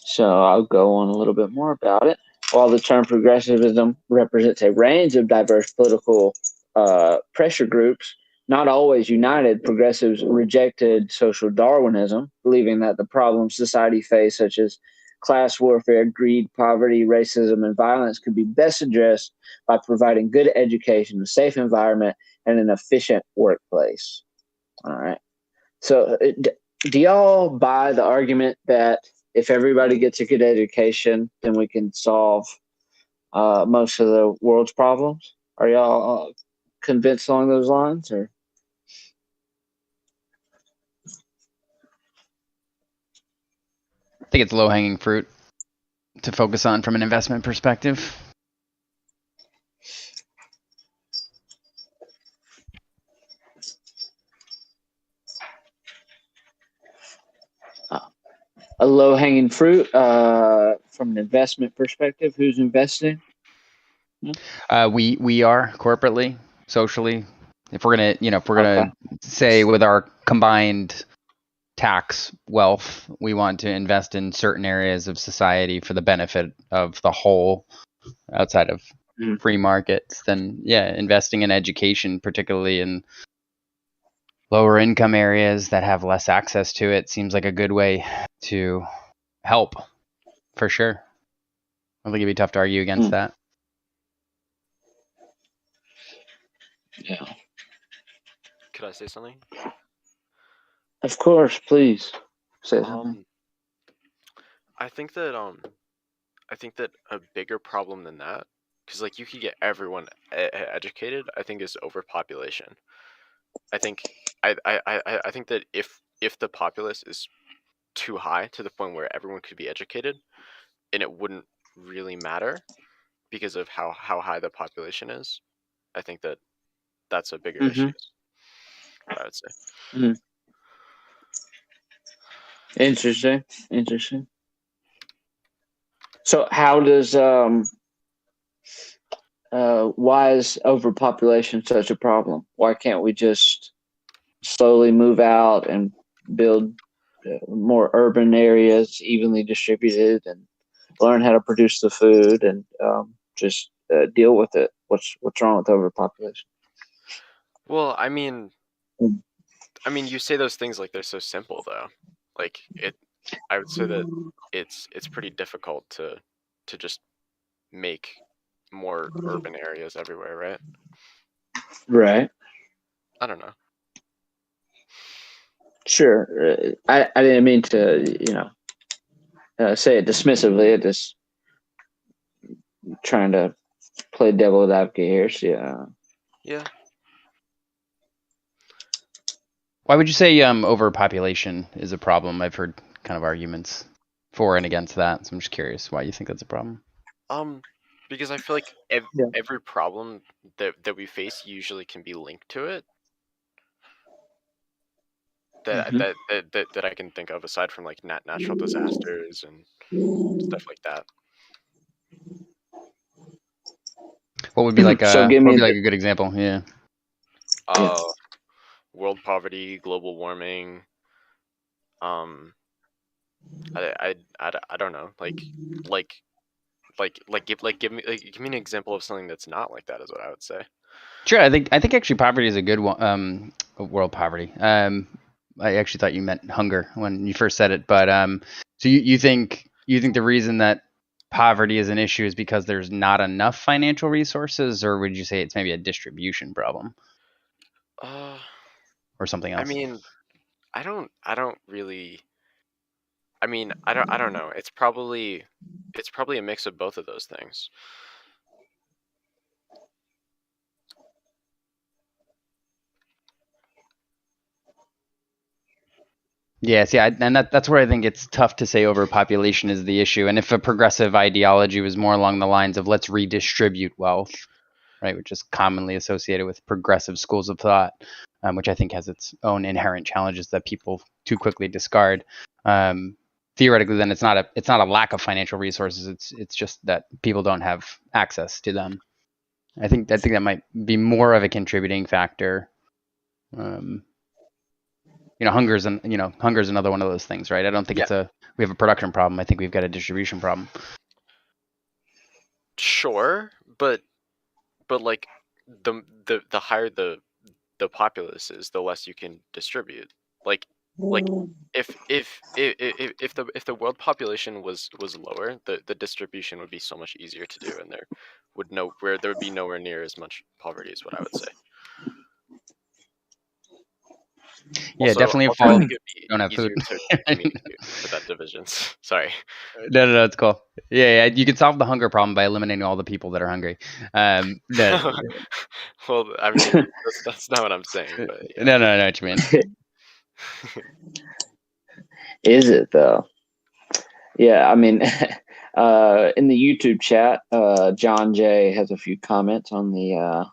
So I'll go on a little bit more about it. While the term progressivism represents a range of diverse political pressure groups, not always united, progressives rejected social Darwinism, believing that the problems society faced, such as class warfare, greed, poverty, racism, and violence, could be best addressed by providing good education, a safe environment, and an efficient workplace. All right. So do y'all buy the argument that if everybody gets a good education, then we can solve most of the world's problems? Are y'all convinced along those lines, or? I think it's low-hanging fruit to focus on from an investment perspective. A low-hanging fruit from an investment perspective. Who's investing? We are corporately, socially. If we're gonna say with our combined tax wealth, we want to invest in certain areas of society for the benefit of the whole, outside of free markets, then investing in education, particularly in lower income areas that have less access to it, seems like a good way to help, for sure. I think it'd be tough to argue against that. Yeah. Could I say something? Of course, please say something. I think that a bigger problem than that, because like you could get everyone educated, I think is overpopulation. I think that if the populace is too high to the point where everyone could be educated, and it wouldn't really matter because of how high the population is, I think that that's a bigger issue, I would say. Interesting. So how does why is overpopulation such a problem? Why can't we just slowly move out and build more urban areas, evenly distributed, and learn how to produce the food and just deal with it? What's wrong with overpopulation? Well, I mean, you say those things like they're so simple, though. Like I would say that it's pretty difficult to just make more urban areas everywhere, right? Right. I don't know. Sure. I didn't mean to, say it dismissively. It just trying to play devil's advocate here. So, Yeah. Why would you say overpopulation is a problem? I've heard kind of arguments for and against that, so I'm just curious why you think that's a problem. Because I feel like every problem that we face usually can be linked to it. That I can think of, aside from like natural disasters and stuff like that. What would be like So a give me a good example? Yeah. World poverty, global warming. I don't know. Give me an example of something that's not like that, is what I would say. Sure. I think actually poverty is a good one. World poverty. I actually thought you meant hunger when you first said it, but so you think the reason that poverty is an issue is because there's not enough financial resources, or would you say it's maybe a distribution problem? Or something else? I mean, I don't really. I mean, I don't know. It's probably a mix of both of those things. Yeah, see, and that's where I think it's tough to say overpopulation is the issue. And if a progressive ideology was more along the lines of let's redistribute wealth, right, which is commonly associated with progressive schools of thought, which I think has its own inherent challenges that people too quickly discard. Theoretically, then it's not a lack of financial resources. It's just that people don't have access to them. I think that might be more of a contributing factor. Hunger is another one of those things, right? I don't think we have a production problem. I think we've got a distribution problem. Sure, but like the higher the populace is, the less you can distribute. Like if the world population was lower, the distribution would be so much easier to do, and there would be nowhere near as much poverty, is what I would say. Yeah, also, definitely. Also, I think it'd be don't have easier food to communicate without divisions. Sorry. No, it's cool. Yeah, you can solve the hunger problem by eliminating all the people that are hungry. Well, I mean, that's not what I'm saying. But yeah. No, I know what you mean. Is it though? Yeah, I mean, in the YouTube chat, John J has a few comments on the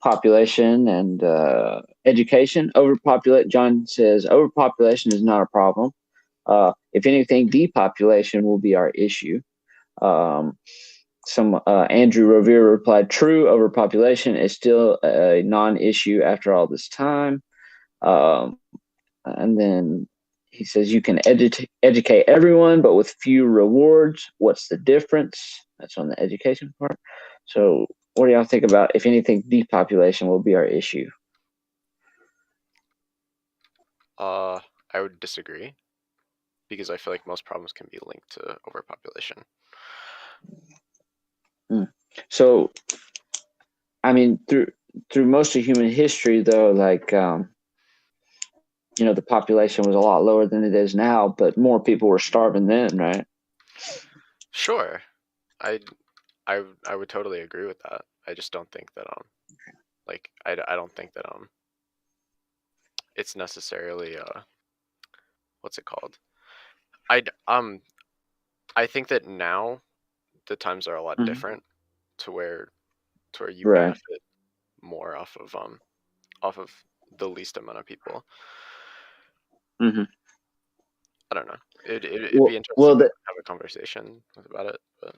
population and education. John says overpopulation is not a problem. If anything, depopulation will be our issue. Andrew Revere replied, "True, overpopulation is still a non-issue after all this time." And then he says, "You can educate everyone, but with few rewards. What's the difference?" That's on the education part. So, what do y'all think about, if anything, depopulation will be our issue? I would disagree, because I feel like most problems can be linked to overpopulation. So, I mean, through most of human history, though, like the population was a lot lower than it is now, but more people were starving then, right? Sure, I would totally agree with that. I just don't think that I don't think that it's necessarily what's it called? I think that now the times are a lot different to where you benefit more off of the least amount of people. Mm-hmm. I don't know. It'd be interesting to have a conversation about it. But.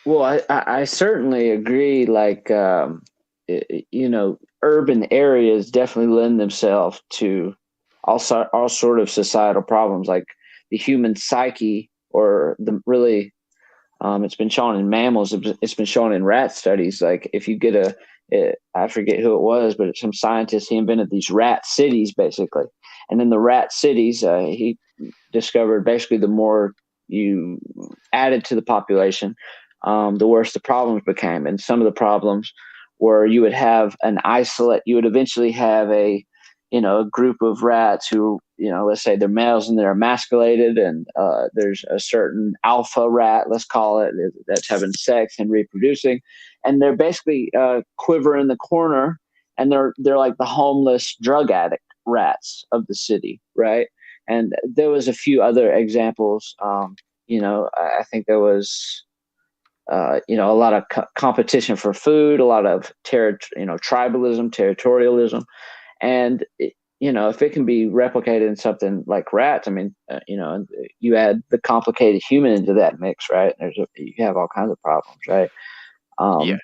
Well, I certainly agree. Like, urban areas definitely lend themselves to all sort of societal problems, like the human psyche, or it's been shown in mammals. It's been shown in rat studies. Like, if you get I forget who it was, but some scientist, he invented these rat cities, basically. And in the rat cities, he discovered basically the more you added to the population, the worse the problems became. And some of the problems were you would eventually have a group of rats who let's say they're males and they're emasculated, and there's a certain alpha rat, let's call it, that's having sex and reproducing, and they're basically quiver in the corner, and they're like the homeless drug addict rats of the city, right? And there was a few other examples. I think there was a lot of competition for food, a lot of tribalism, territorialism, and if it can be replicated in something like rats, I mean, you add the complicated human into that mix, right? You have all kinds of problems, right? Yeah.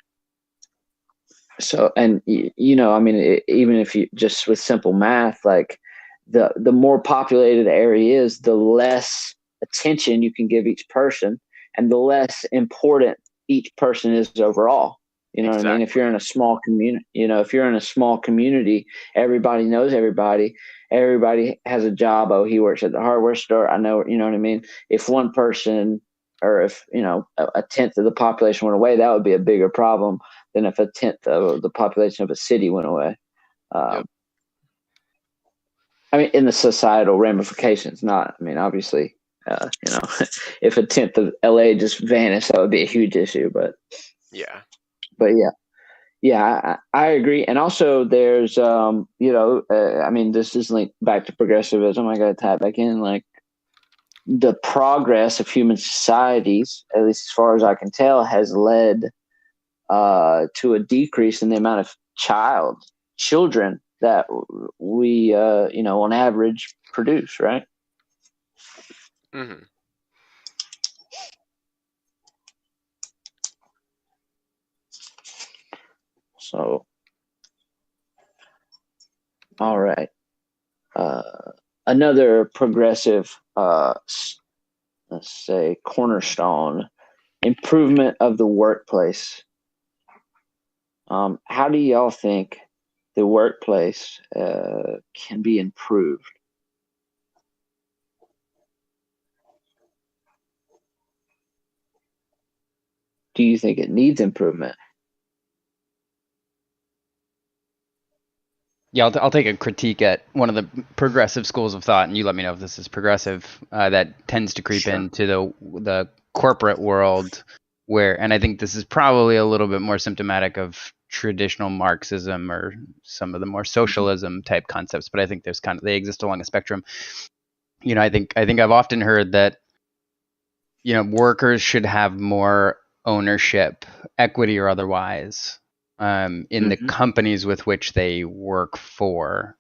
So, and I mean, even if you just with simple math, like the more populated the area is, the less attention you can give each person, and the less important each person is overall. You know what I mean? If you're in a small community, everybody knows everybody. Everybody has a job. Oh, he works at the hardware store. I know, you know what I mean? If one person, or if, a tenth of the population went away, that would be a bigger problem than if a tenth of the population of a city went away. Yep. I mean, in the societal ramifications, obviously, if a tenth of LA just vanished, that would be a huge issue, but yeah, I agree. And also there's, this is linked back to progressivism. I got to tie it back in, like the progress of human societies, at least as far as I can tell, has led to a decrease in the amount of children that we, on average produce, right? Mm-hmm. So, all right. Another progressive, let's say, cornerstone, improvement of the workplace. How do y'all think the workplace can be improved? Do you think it needs improvement? Yeah, I'll take a critique at one of the progressive schools of thought, and you let me know if this is progressive, that tends to creep into the corporate world, and I think this is probably a little bit more symptomatic of traditional Marxism or some of the more socialism type concepts, but I think they exist along a spectrum. I think I've often heard that workers should have more ownership, equity or otherwise, in the companies with which they work for.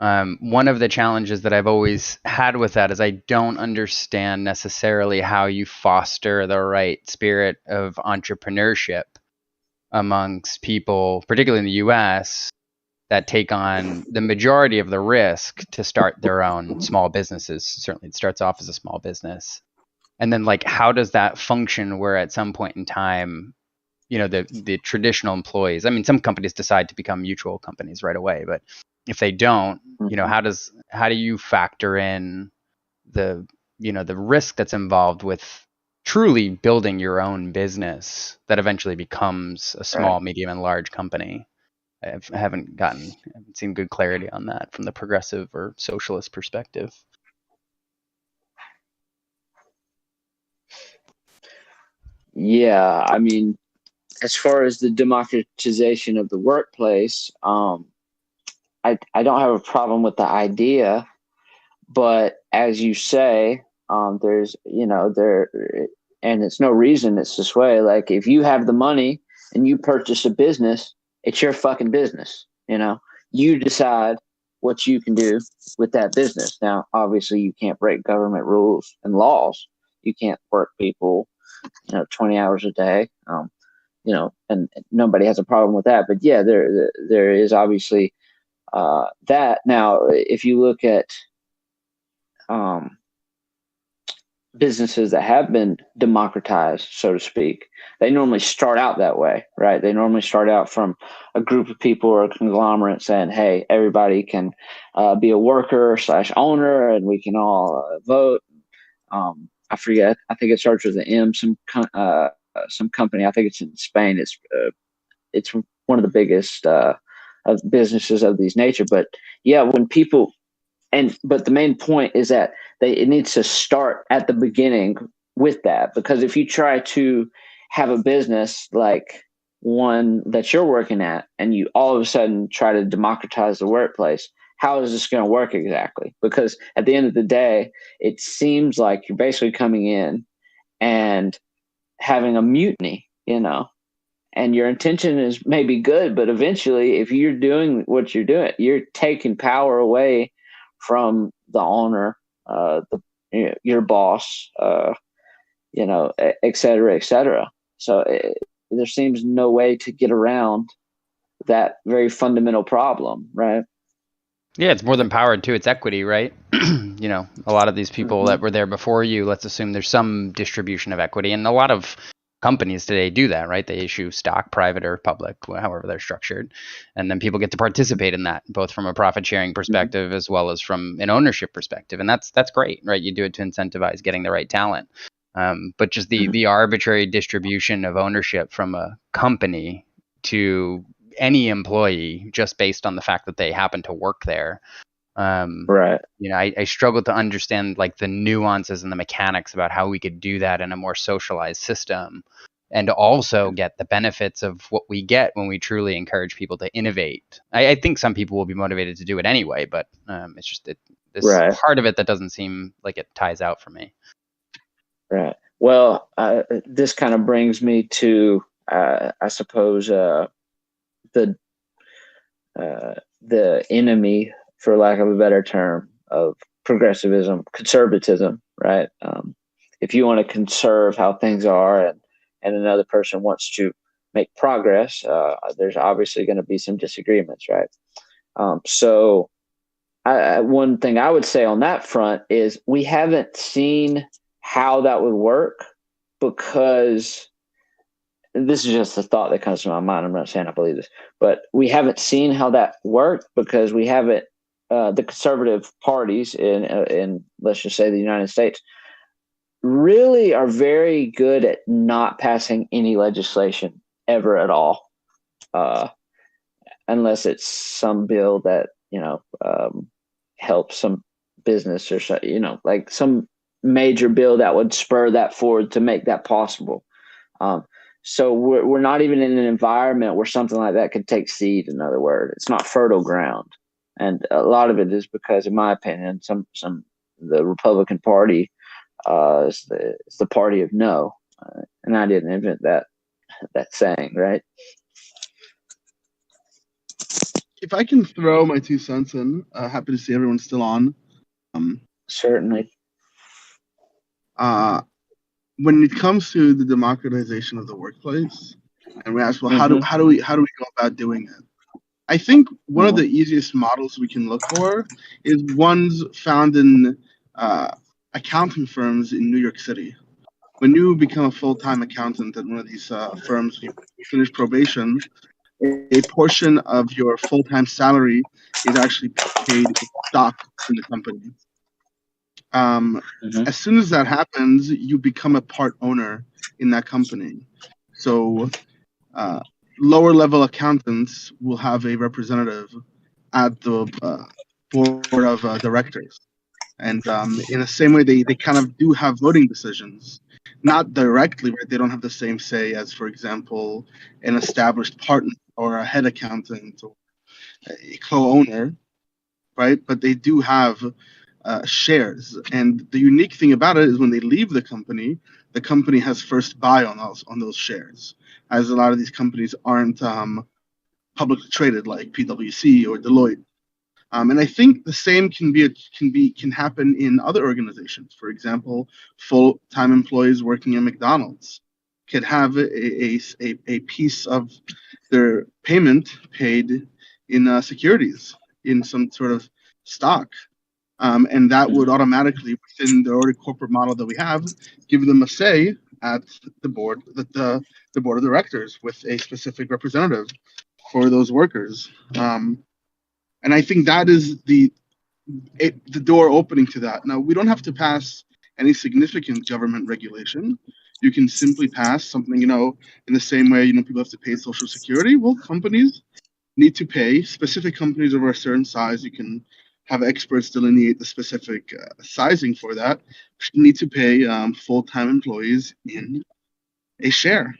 One of the challenges that I've always had with that is I don't understand necessarily how you foster the right spirit of entrepreneurship amongst people, particularly in the US, that take on the majority of the risk to start their own small businesses. Certainly it starts off as a small business. And then, like, how does that function where at some point in time, the traditional employees, I mean, some companies decide to become mutual companies right away, but if they don't, how do you factor in the risk that's involved with truly building your own business that eventually becomes a small, medium, and large company? I haven't seen good clarity on that from the progressive or socialist perspective. Yeah, I mean, as far as the democratization of the workplace, I don't have a problem with the idea, but as you say, there's and it's no reason it's this way. Like, if you have the money and you purchase a business, it's your fucking business. You decide what you can do with that business. Now, obviously, you can't break government rules and laws. You can't work people 20 hours a day, and nobody has a problem with that. But yeah, there is obviously that. Now, if you look at businesses that have been democratized, so to speak, they normally start out that way, right? They normally start out from a group of people or a conglomerate saying, hey, everybody can be a worker / owner, and we can all vote. I forget. I think it starts with an M. Some company. I think it's in Spain. It's one of the biggest of businesses of these nature. But yeah, when people but the main point is that it needs to start at the beginning with that, because if you try to have a business like one that you're working at and you all of a sudden try to democratize the workplace, how is this going to work exactly? Because at the end of the day, it seems like you're basically coming in and having a mutiny, and your intention is maybe good, but eventually if you're doing what you're doing, you're taking power away from the owner, your boss, et cetera, et cetera. So there seems no way to get around that very fundamental problem, right? Yeah, it's more than power too. It's equity, right? A lot of these people that were there before you, let's assume there's some distribution of equity, and a lot of companies today do that, right? They issue stock, private or public, however they're structured, and then people get to participate in that, both from a profit sharing perspective as well as from an ownership perspective, and that's great, right? You do it to incentivize getting the right talent, but just the arbitrary distribution of ownership from a company to any employee just based on the fact that they happen to work there. Right. I struggle to understand like the nuances and the mechanics about how we could do that in a more socialized system and also get the benefits of what we get when we truly encourage people to innovate. I think some people will be motivated to do it anyway, but it's just this part of it that doesn't seem like it ties out for me. Right. Well, this kind of brings me to, I suppose, the enemy, for lack of a better term, of progressivism, conservatism, right? If you want to conserve how things are and another person wants to make progress, there's obviously going to be some disagreements, right? So one thing I would say on that front is we haven't seen how that would work, because this is just a thought that comes to my mind. I'm not saying I believe this, but we haven't seen how that worked because we haven't, the conservative parties in let's just say the United States really are very good at not passing any legislation ever at all, unless it's some bill that, helps some business or so, like some major bill that would spur that forward to make that possible. So we're not even in an environment where something like that could take seed. In other words, it's not fertile ground, and a lot of it is because, in my opinion, the Republican Party is the party of no, and I didn't invent that saying, right? If I can throw my 2 cents in, happy to see everyone's still on. Certainly. When it comes to the democratization of the workplace, and we ask, well, how do we go about doing it? I think one of the easiest models we can look for is ones found in accounting firms in New York City. When you become a full-time accountant at one of these firms, you finish probation, a portion of your full-time salary is actually paid in stock in the company. As soon as that happens, you become a part owner in that company. So lower level accountants will have a representative at the board of directors. And in the same way, they kind of do have voting decisions. Not directly, right? They don't have the same say as, for example, an established partner or a head accountant or a co-owner, right? But they do have shares. And the unique thing about it is when they leave the company has first buy on those shares, as a lot of these companies aren't publicly traded like PwC or Deloitte. And I think the same can happen in other organizations. For example, full-time employees working at McDonald's could have a piece of their payment paid in securities, in some sort of stock. And that would automatically, within the already corporate model that we have, give them a say at the board, the board of directors, with a specific representative for those workers. And I think that is the door opening to that. Now, we don't have to pass any significant government regulation. You can simply pass something, in the same way, people have to pay Social Security. Well, companies need to pay. Specific companies over a certain size, you can have experts delineate the specific sizing for that, need to pay full-time employees in a share.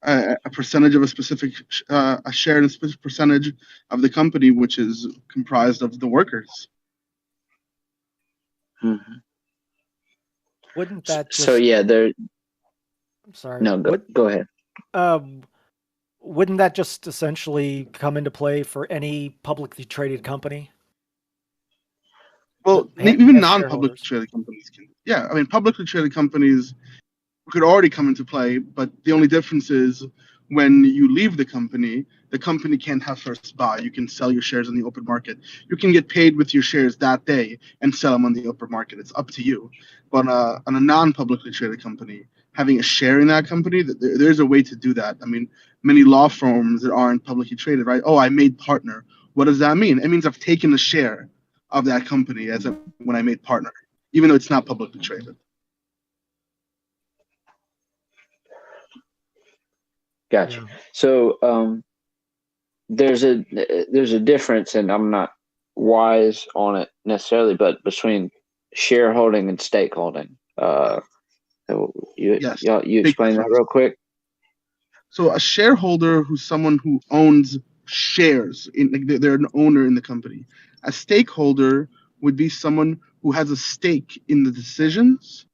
A percentage of a specific a share in a specific percentage of the company, which is comprised of the workers. Mm-hmm. Wouldn't that just? So yeah, there. I'm sorry. No, go ahead. Wouldn't that just essentially come into play for any publicly traded company? Well, even non-publicly traded companies can. Yeah, I mean, publicly traded companies could already come into play, but the only difference is when you leave the company can't have first buy. You can sell your shares in the open market. You can get paid with your shares that day and sell them on the open market. It's up to you. But on a non-publicly traded company, having a share in that company, there's a way to do that. I mean, many law firms that aren't publicly traded, right? Oh, I made partner. What does that mean? It means I've taken a share of that company when I made partner, even though it's not publicly traded. Gotcha. Yeah. So there's a difference, and I'm not wise on it necessarily, but between shareholding and stakeholding. You explain that real quick. So a shareholder who's someone who owns shares they're an owner in the company. A stakeholder would be someone who has a stake in the decisions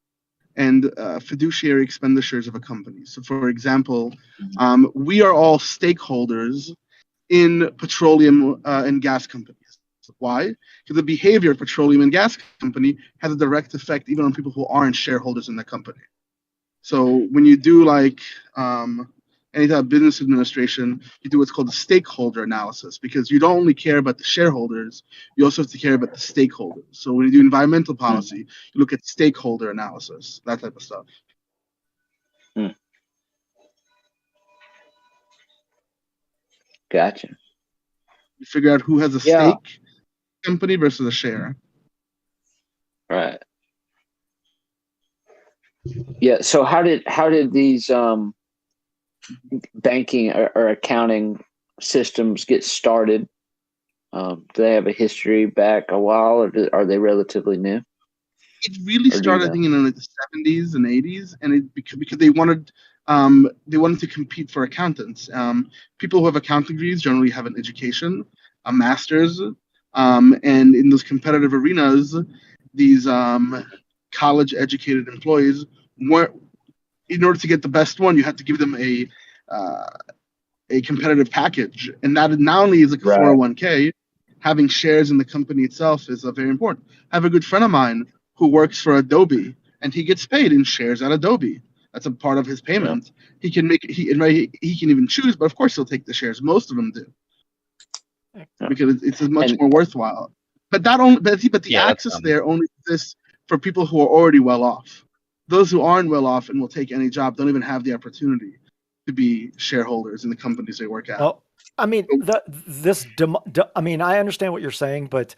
and fiduciary expenditures of a company. So, for example, we are all stakeholders in petroleum and gas companies. Why? Because the behavior of petroleum and gas company has a direct effect even on people who aren't shareholders in the company. So when you do any type of business administration, you do what's called the stakeholder analysis, because you don't only care about the shareholders, you also have to care about the stakeholders. So when you do environmental policy, you look at stakeholder analysis, that type of stuff. Gotcha. You figure out who has a stake company versus a share. Right. Yeah. So how did these banking or accounting systems get started? Do they have a history back a while, or are they relatively new? It really started, I think, in the 70s and 80s, and because they wanted to compete for accountants. People who have accounting degrees generally have an education, a master's, and in those competitive arenas, these college-educated employees weren't. In order to get the best one, you had to give them a competitive package, and that not only is like a 401k, having shares in the company itself is very important. I have a good friend of mine who works for Adobe, and he gets paid in shares at Adobe. That's a part of his payment. He can he can even choose, but of course he'll take the shares. Most of them do, because it's much more worthwhile. But the access there only exists for people who are already well off. Those who aren't well off and will take any job don't even have the opportunity to be shareholders in the companies they work at. Well, I mean, I understand what you're saying, but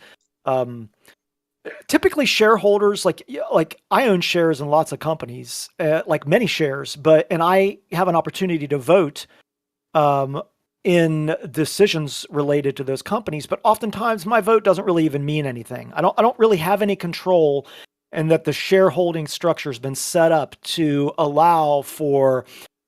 typically shareholders, like I own shares in lots of companies, like many shares, and I have an opportunity to vote in decisions related to those companies, but oftentimes my vote doesn't really even mean anything. I don't really have any control, and that the shareholding structure has been set up to allow for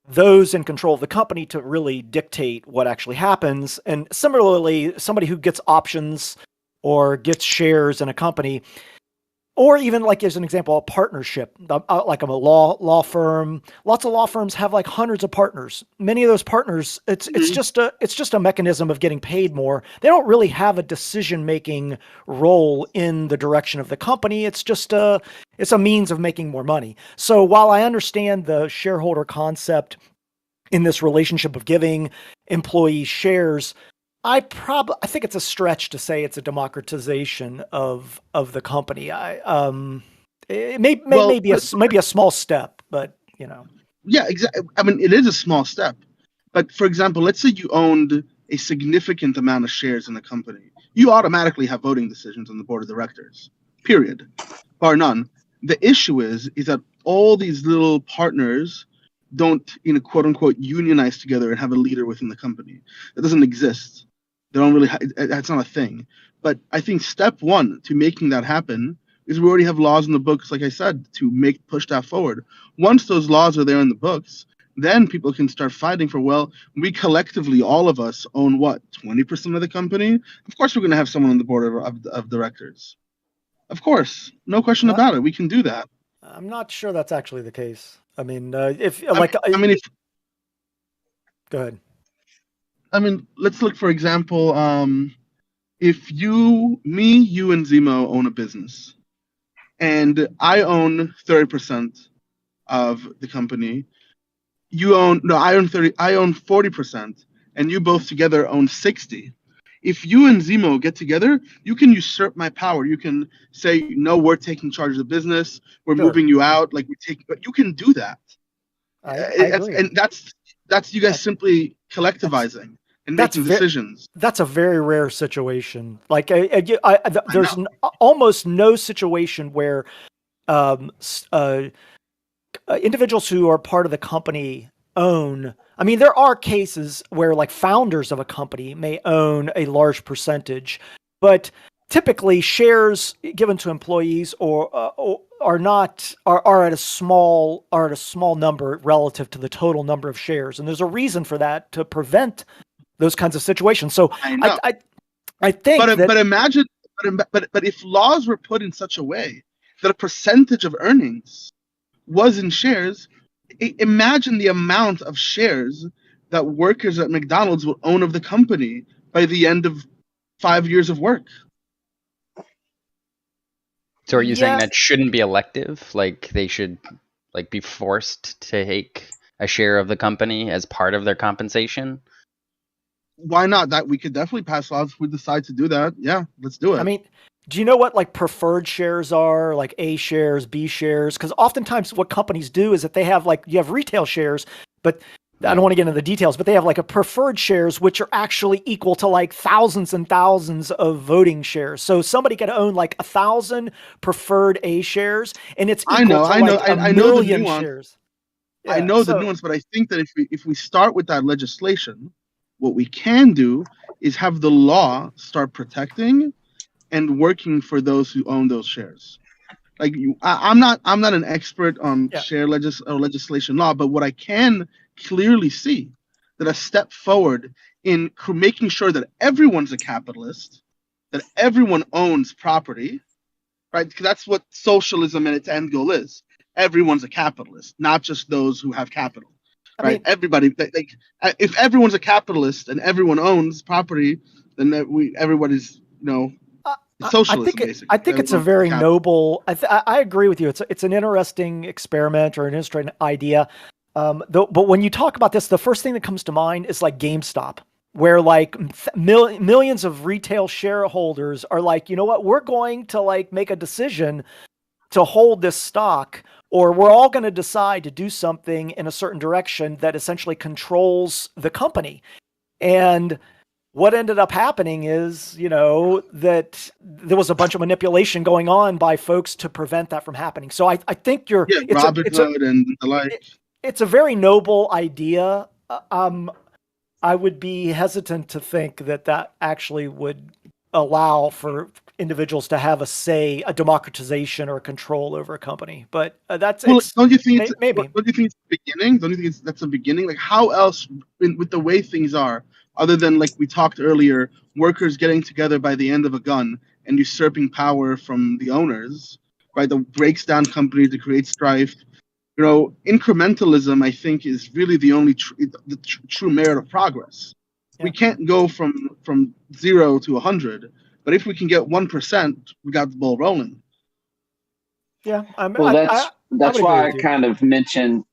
those in control of the company to really dictate what actually happens. And similarly, somebody who gets options or gets shares in a company, or even like as an example, a partnership, like I'm a law firm. Lots of law firms have like hundreds of partners. Many of those partners, it's just a mechanism of getting paid more. They don't really have a decision-making role in the direction of the company. It's just it's a means of making more money. So while I understand the shareholder concept in this relationship of giving employees shares, I think it's a stretch to say it's a democratization of the company. It may be a small step, but you know. Yeah, exactly. I mean, it is a small step, but for example, let's say you owned a significant amount of shares in a company. You automatically have voting decisions on the board of directors. Period, bar none. The issue is that all these little partners don't, quote unquote, unionize together and have a leader within the company. That doesn't exist. They don't really. That's not a thing. But I think step one to making that happen is we already have laws in the books, like I said, to push that forward. Once those laws are there in the books, then people can start fighting for, well, we collectively, all of us, own what, 20% of the company? Of course, we're going to have someone on the board of directors. Of course, no question about it. We can do that. I'm not sure that's actually the case. I mean, go ahead. I mean, let's look, for example, if you and ZMO own a business, and I own 30% of the company. I own 40%, and you both together own 60. If you and ZMO get together, you can usurp my power. You can say, no, we're taking charge of the business. We're moving you out. But you can do that. I agree. And that's you guys simply collectivizing and making decisions. That's a very rare situation. Like there's almost no situation where individuals who are part of the company own. I mean, there are cases where like founders of a company may own a large percentage, but typically shares given to employees are at a small number relative to the total number of shares, and there's a reason for that to prevent those kinds of situations. So I think but imagine if laws were put in such a way that a percentage of earnings was in shares, imagine the amount of shares that workers at McDonald's will own of the company by the end of 5 years of work. So are you saying that shouldn't be elective? Like they should be forced to take a share of the company as part of their compensation? Why not? That we could definitely pass laws if we decide to do that. Yeah, let's do it. I mean, do you know what like preferred shares are, like A shares, B shares? Because oftentimes what companies do is that they have you have retail shares, but I don't want to get into the details, but they have like a preferred shares, which are actually equal to like thousands and thousands of voting shares. So somebody could own like 1,000 preferred A shares, and it's equal to a million shares. Yeah, I know the nuance, but I think that if we start with that legislation, what we can do is have the law start protecting and working for those who own those shares. Like I'm not an expert on share legislation law, but what I can clearly see that a step forward in making sure that everyone's a capitalist, that everyone owns property, right? Because that's what socialism and its end goal is. Everyone's a capitalist, not just those who have capital, right? Everybody, if everyone's a capitalist and everyone owns property, then everybody's, socialism, basically. I think it's a very noble. I agree with you. It's an interesting experiment or an interesting idea. But when you talk about this, the first thing that comes to mind is like GameStop, where like millions of retail shareholders are like, you know what, we're going to like make a decision to hold this stock, or we're all going to decide to do something in a certain direction that essentially controls the company. And what ended up happening is, that there was a bunch of manipulation going on by folks to prevent that from happening. So I think Robinhood and the like. It's a very noble idea. I would be hesitant to think that actually would allow for individuals to have a democratization or control over a company. But don't you think it's maybe? Don't you think it's the beginning? Don't you think that's the beginning? Like how else, with the way things are, other than like we talked earlier, workers getting together by the end of a gun and usurping power from the owners, right? That breaks down companies to create strife. Incrementalism, I think, is really the only true merit of progress. Yeah. We can't go from 0 to 100, but if we can get 1%, we got the ball rolling. Yeah, that's why I kind of mentioned.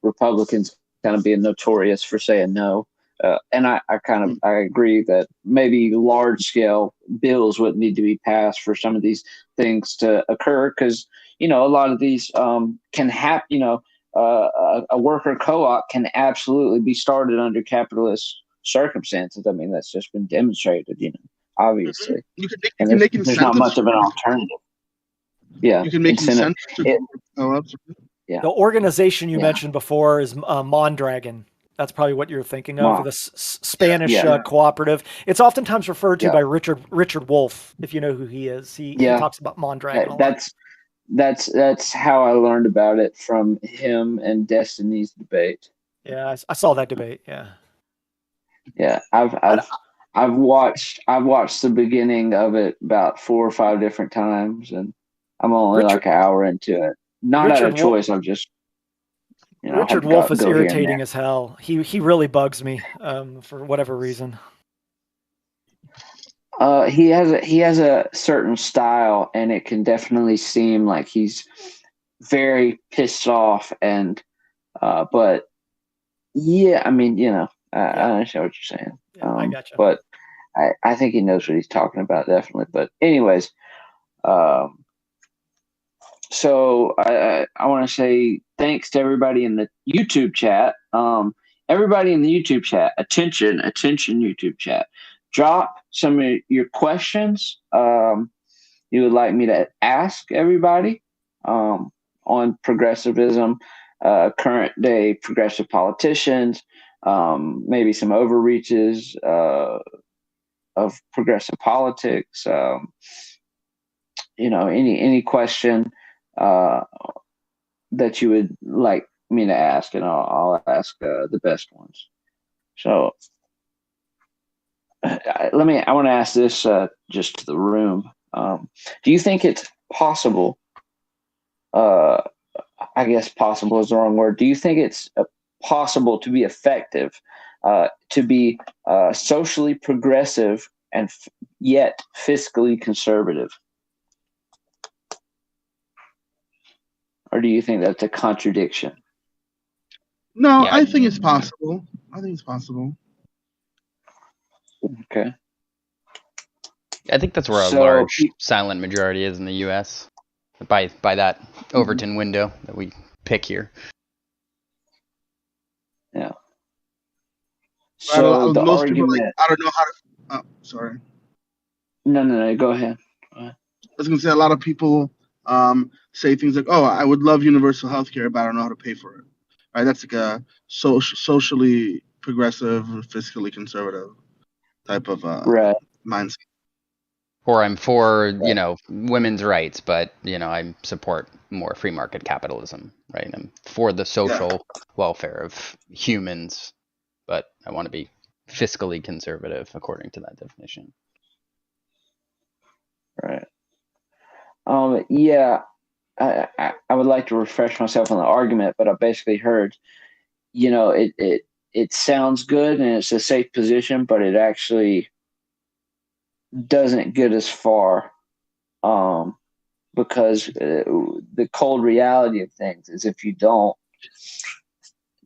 Republicans kind of being notorious for saying no, and I agree that maybe large scale bills would need to be passed for some of these things to occur, because a lot of these can happen. A worker co-op can absolutely be started under capitalist circumstances. I mean, that's just been demonstrated, obviously. You can make incentives. There's not much of an alternative. Yeah, you can make incentives. The organization you mentioned before is Mondragon. That's probably what you're thinking of, Ma- the Spanish Yeah. cooperative. It's oftentimes referred to Yeah. by Richard Wolff, if you know who he is. He Yeah. talks about Mondragon a lot. That's how I learned about it, from him and Destiny's debate. Yeah, I saw that debate. Yeah. Yeah, I've watched the beginning of it about 4 or 5 different times, and I'm only like an hour into it. Not out of choice. I'm just, Richard Wolff is irritating as hell. He really bugs me for whatever reason. He has a certain style, and it can definitely seem like he's very pissed off, and but yeah, I mean, I understand what you're saying. Yeah, I gotcha. But I think he knows what he's talking about, definitely. But anyways, so I want to say thanks to everybody in the YouTube chat. Everybody in the YouTube chat, attention, YouTube chat. Drop some of your questions you would like me to ask everybody on progressivism, current day progressive politicians, maybe some overreaches of progressive politics. Any question that you would like me to ask, and I'll ask the best ones. So I want to ask this just to the room. Do you think it's possible? I guess possible is the wrong word. Do you think it's possible to be effective, to be socially progressive and yet fiscally conservative? Or do you think that's a contradiction? No, I think it's possible. Okay. I think that's where a large silent majority is in the U.S. by that Overton window that we pick here. Yeah. So the most argument, people I don't know how to. Oh, sorry. No. Go ahead. I was going to say a lot of people say things like, "Oh, I would love universal health care, but I don't know how to pay for it." Right? That's like a socially progressive, fiscally conservative type of mindset. Or I'm for, women's rights, but, I support more free market capitalism, right? I'm for the social welfare of humans, but I want to be fiscally conservative according to that definition. Right. Yeah, I would like to refresh myself on the argument, but I basically heard, it sounds good and it's a safe position, but it actually doesn't get as far, because the cold reality of things is if you don't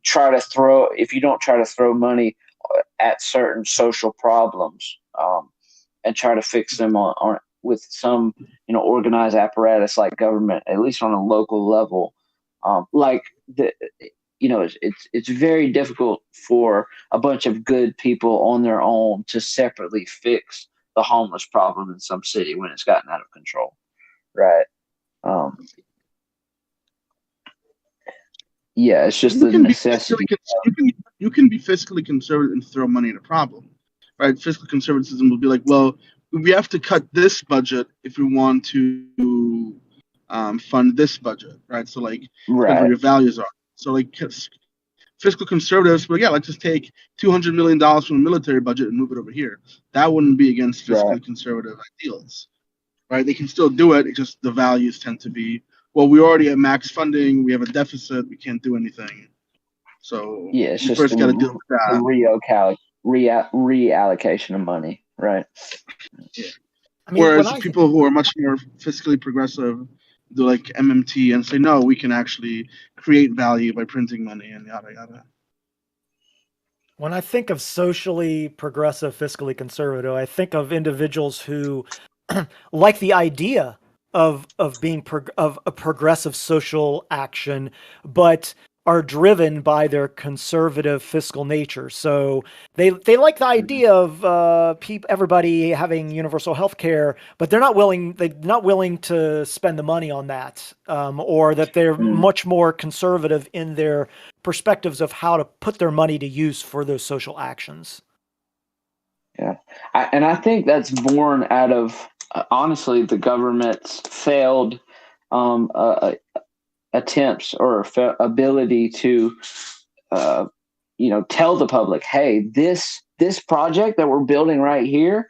try to throw money at certain social problems, and try to fix them on with some organized apparatus like government, at least on a local level, it's very difficult for a bunch of good people on their own to separately fix the homeless problem in some city when it's gotten out of control, right? It's just the necessity. You can be fiscally conservative and throw money at a problem, right? Fiscal conservatism will be like, well, we have to cut this budget if we want to fund this budget, right? So whatever your values are. So fiscal conservatives, but let's just take $200 million from the military budget and move it over here. That wouldn't be against fiscally conservative ideals, right? They can still do it. It's just the values tend to be, well, we already have max funding. We have a deficit. We can't do anything. So it's you just first got to deal with that. Reallocation of money, right? Yeah. Whereas people who are much more fiscally progressive do like MMT and say, no, we can actually create value by printing money and yada yada. When I think of socially progressive, fiscally conservative, I think of individuals who like the idea of being of a progressive social action, but are driven by their conservative fiscal nature. So they like the idea of everybody having universal health care, but they're not willing to spend the money on that, or that they're much more conservative in their perspectives of how to put their money to use for those social actions. Yeah, and I think that's born out of honestly the government's failed attempts or ability to tell the public, hey, this project that we're building right here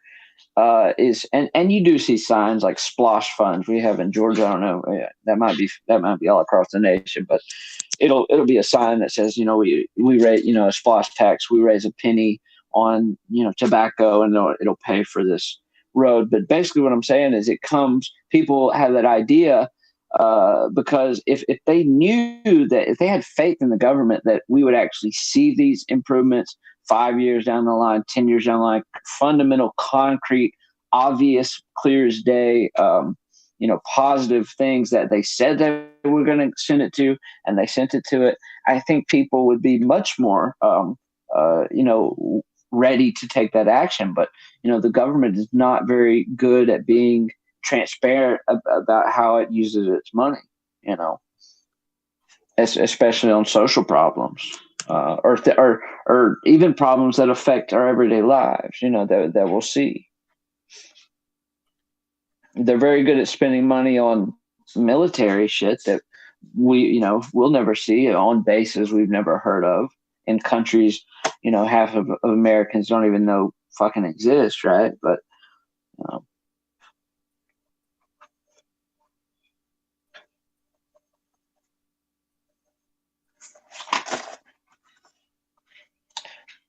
is, and you do see signs like splosh funds we have in Georgia. I don't know, that might be all across the nation, but it'll be a sign that says, we raise, a splosh tax, we raise a penny on tobacco, and it'll pay for this road. But basically what I'm saying is people have that idea because if they knew that, if they had faith in the government that we would actually see these improvements 5 years down the line, 10 years down the line, fundamental, concrete, obvious, clear as day, positive things that they said they were going to send it to, and they sent it to it, I think people would be much more, ready to take that action. But, the government is not very good at being transparent about how it uses its money, especially on social problems, or even problems that affect our everyday lives, that we'll see. They're very good at spending money on military shit that we'll never see, on bases we've never heard of, in countries, half of Americans don't even know fucking exist, right? But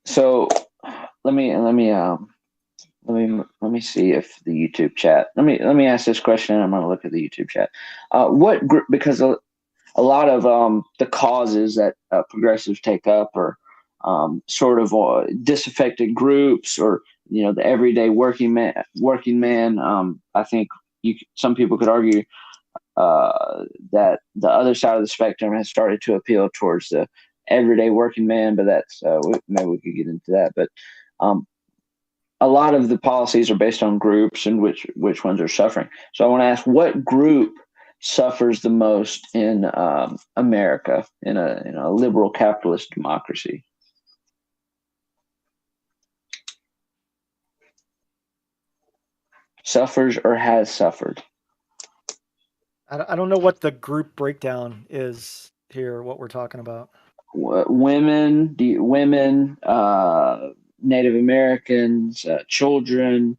so let me see if the YouTube chat. Let me ask this question. I'm going to look at the YouTube chat. What group? Because a lot of the causes that progressives take up are sort of disaffected groups, or the everyday working man. I think some people could argue that the other side of the spectrum has started to appeal towards the everyday working man, but that's maybe we could get into that. But a lot of the policies are based on groups and which ones are suffering. So I want to ask, what group suffers the most in America, in a liberal capitalist democracy? Suffers or has suffered? I don't know what the group breakdown is here, what we're talking about. Women, Native Americans, children,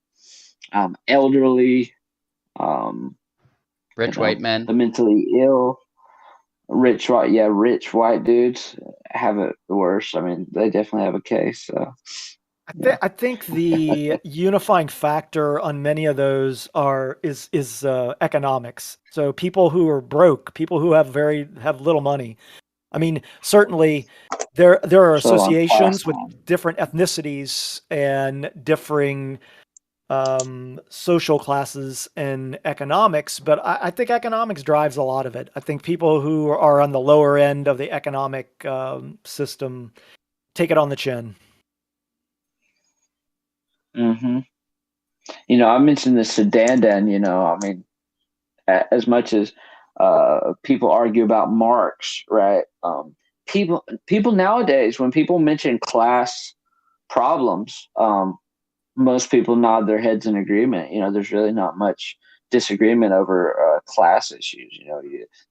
elderly, rich white men, the mentally ill, rich white dudes have it worse. I mean, they definitely have a case. So. I think the unifying factor on many of those is economics. So people who are broke, people who have little money. I mean, certainly there are associations with different ethnicities and differing social classes and economics, but I think economics drives a lot of it. I think people who are on the lower end of the economic system take it on the chin. Mm-hmm. I mentioned the Sudandan, I mean, as much as people argue about Marx, right? People nowadays, when people mention class problems, most people nod their heads in agreement. There's really not much disagreement over class issues.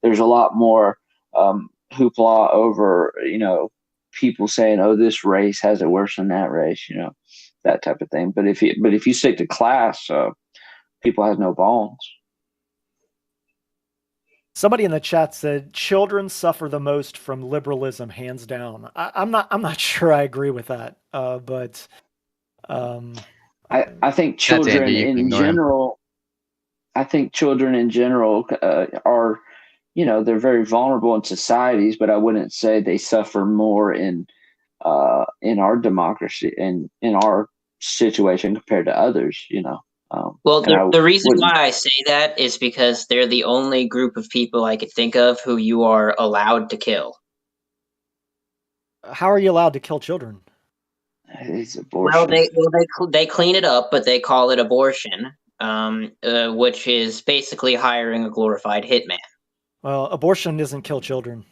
There's a lot more hoopla over, people saying, oh, this race has it worse than that race, that type of thing. But if you stick to class, people have no bones. Somebody in the chat said children suffer the most from liberalism, hands down. I'm not sure I agree with that, but I think children in general. I think children in general are, they're very vulnerable in societies, but I wouldn't say they suffer more in our democracy and in our situation compared to others. Well, the reason why I say that is because they're the only group of people I could think of who you are allowed to kill. how are you allowed to kill children? It's abortion. They clean it up, but they call it abortion, which is basically hiring a glorified hitman. Well, abortion doesn't kill children.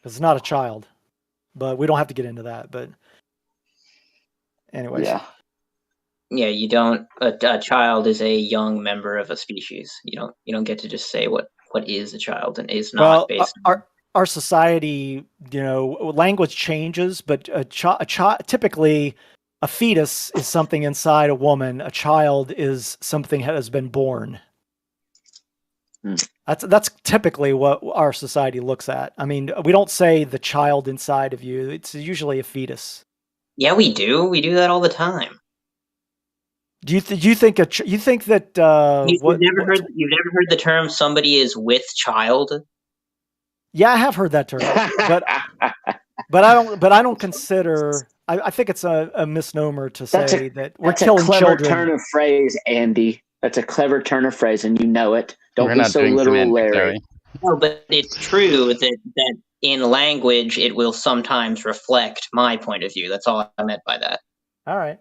It's not a child, but we don't have to get into that. But anyways. Yeah, you don't. A child is a young member of a species. You don't get to just say what is a child and is not based. Our society, language changes, but typically a fetus is something inside a woman. A child is something that has been born. That's typically what our society looks at. I mean, we don't say the child inside of you. It's usually a fetus. Yeah, we do. We do that all the time. Do you think that you've never heard the term "somebody is with child"? Yeah, I have heard that term, but I don't consider. I think it's a misnomer to say that we're killing children. That's a clever turn of phrase, Andy. That's a clever turn of phrase, and you know it. Don't be so literal, Larry. No, but it's true that in language it will sometimes reflect my point of view. That's all I meant by that. All right.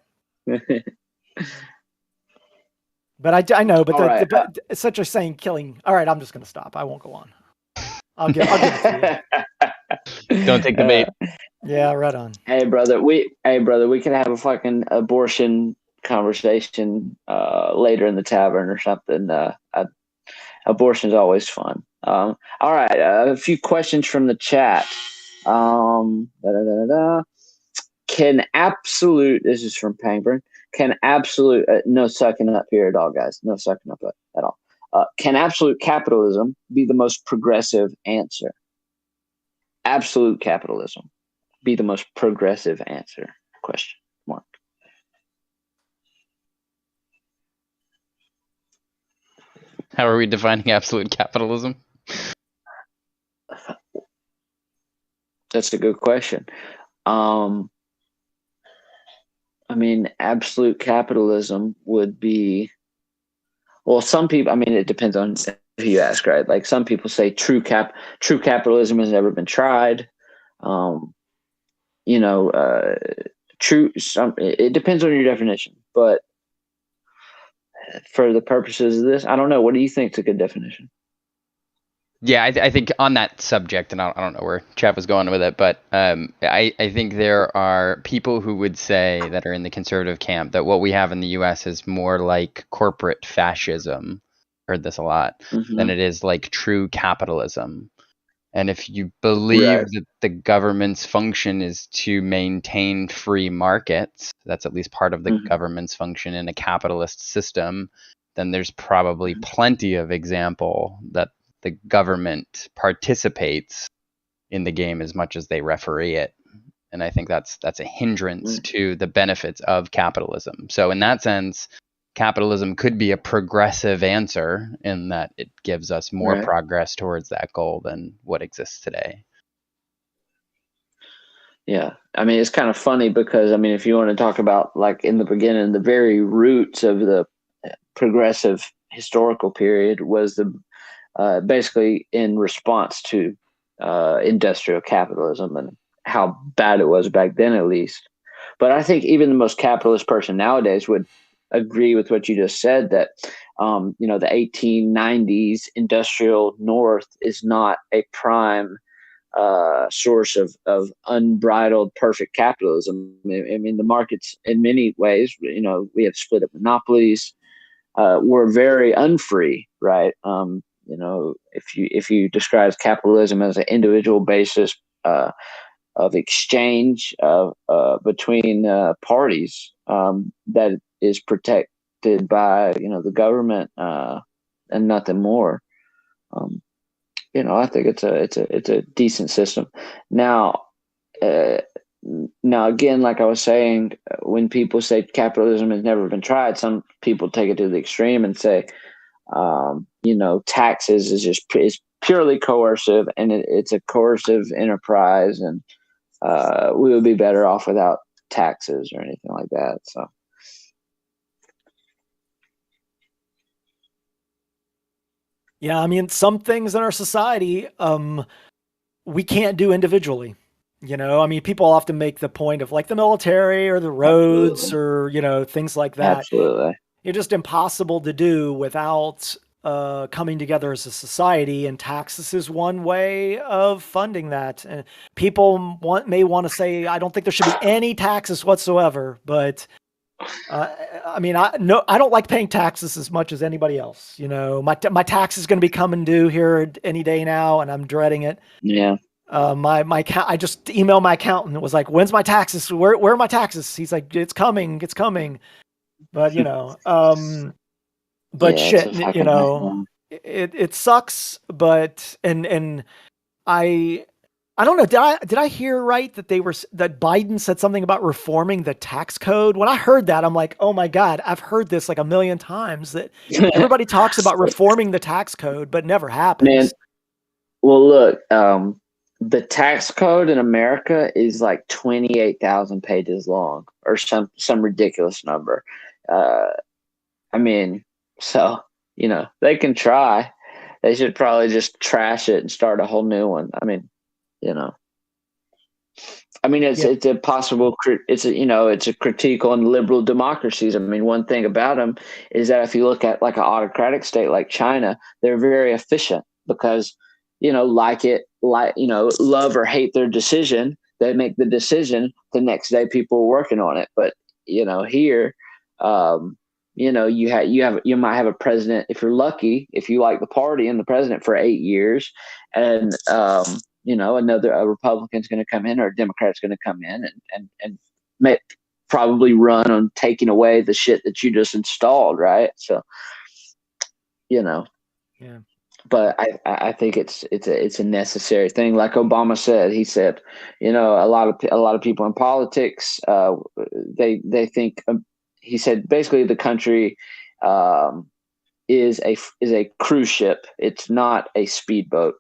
But I know, but it's such a saying killing. All right, I'm just going to stop. I won't go on. I'll give it to you. Don't take the bait. Yeah, right on. Hey, brother, we can have a fucking abortion conversation later in the tavern or something. Abortion's always fun. All right, a few questions from the chat. Can absolute, this is from Pangburn, can absolute, no sucking up here at all, guys. No sucking up at all. Can absolute capitalism be the most progressive answer? Absolute capitalism be the most progressive answer? Question mark. How are we defining absolute capitalism? That's a good question. I mean, absolute capitalism would be, well, some people, I mean, it depends on who you ask, right? Like some people say true capitalism has never been tried. It depends on your definition, but for the purposes of this, I don't know. What do you think is a good definition? Yeah, I think on that subject, and I don't know where Trav was going with it, but I think there are people who would say that are in the conservative camp that what we have in the U.S. is more like corporate fascism. Heard this a lot, than it is like true capitalism. And if you believe that the government's function is to maintain free markets, that's at least part of the government's function in a capitalist system, then there's probably plenty of example that the government participates in the game as much as they referee it. And I think that's a hindrance to the benefits of capitalism. So in that sense, capitalism could be a progressive answer in that it gives us more progress towards that goal than what exists today. Yeah. I mean, it's kind of funny because, I mean, if you want to talk about like in the beginning, the very roots of the progressive historical period was basically in response to industrial capitalism and how bad it was back then, at least. But I think even the most capitalist person nowadays would agree with what you just said, that the 1890s industrial North is not a prime source of unbridled perfect capitalism. I mean, the markets in many ways, we have split up monopolies. We're very unfree, right? If you describe capitalism as an individual basis of exchange between parties that is protected by the government and nothing more. I think it's a decent system. Now again, like I was saying, when people say capitalism has never been tried, some people take it to the extreme and say, taxes is purely coercive, and it's a coercive enterprise, and we would be better off without taxes or anything like that. So. Yeah, I mean, some things in our society, we can't do individually. I mean, people often make the point of like the military or the roads or, things like that. Absolutely. It's just impossible to do without coming together as a society, and taxes is one way of funding that. And people may want to say, I don't think there should be any taxes whatsoever, but I mean, I don't like paying taxes as much as anybody else. My tax is going to be coming due here any day now, and I'm dreading it. Yeah. I just emailed my accountant. It was like, when's my taxes? Where are my taxes? He's like, it's coming. But but Yeah, shit, it's a fucking nightmare. it sucks. But and I don't know. Did I hear right that that Biden said something about reforming the tax code? When I heard that, I'm like, oh my God, I've heard this like a million times, that everybody talks about reforming the tax code, but never happens. Man, well, look, the tax code in America is like 28,000 pages long, or some ridiculous number. I mean, so they can try. They should probably just trash it and start a whole new one. I mean, it's a possible. It's a critique on liberal democracies. I mean, one thing about them is that if you look at like an autocratic state like China, they're very efficient because love or hate their decision, they make the decision. The next day, people are working on it. But here, you might have a president, if you're lucky, if you like the party and the president, for 8 years, and a Republican's going to come in or a Democrat's going to come in and probably run on taking away the shit that you just installed, right? So, Yeah. But I think it's a necessary thing. Like Obama said, he said, a lot of people in politics, they think, he said basically the country is a cruise ship. It's not a speedboat,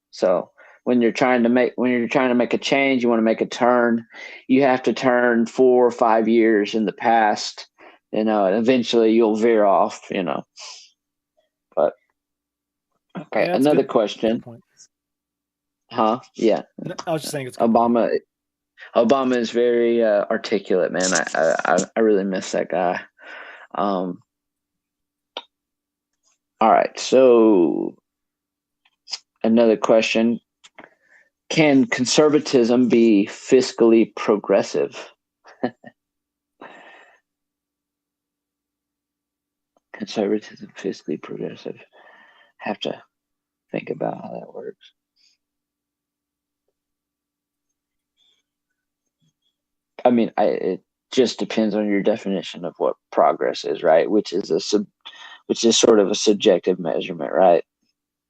So when you're trying to make a change, you want to make a turn, you have to turn 4 or 5 years in the past, and eventually you'll veer off, But okay, Yeah, another good question. point. Huh? Yeah. I was just saying it's good. Obama is very articulate, man. I really miss that guy. All right, so another question. Can conservatism be fiscally progressive? Conservatism, fiscally progressive. Have to think about how that works. I mean, it just depends on your definition of what progress is, right? Which is sort of a subjective measurement, right?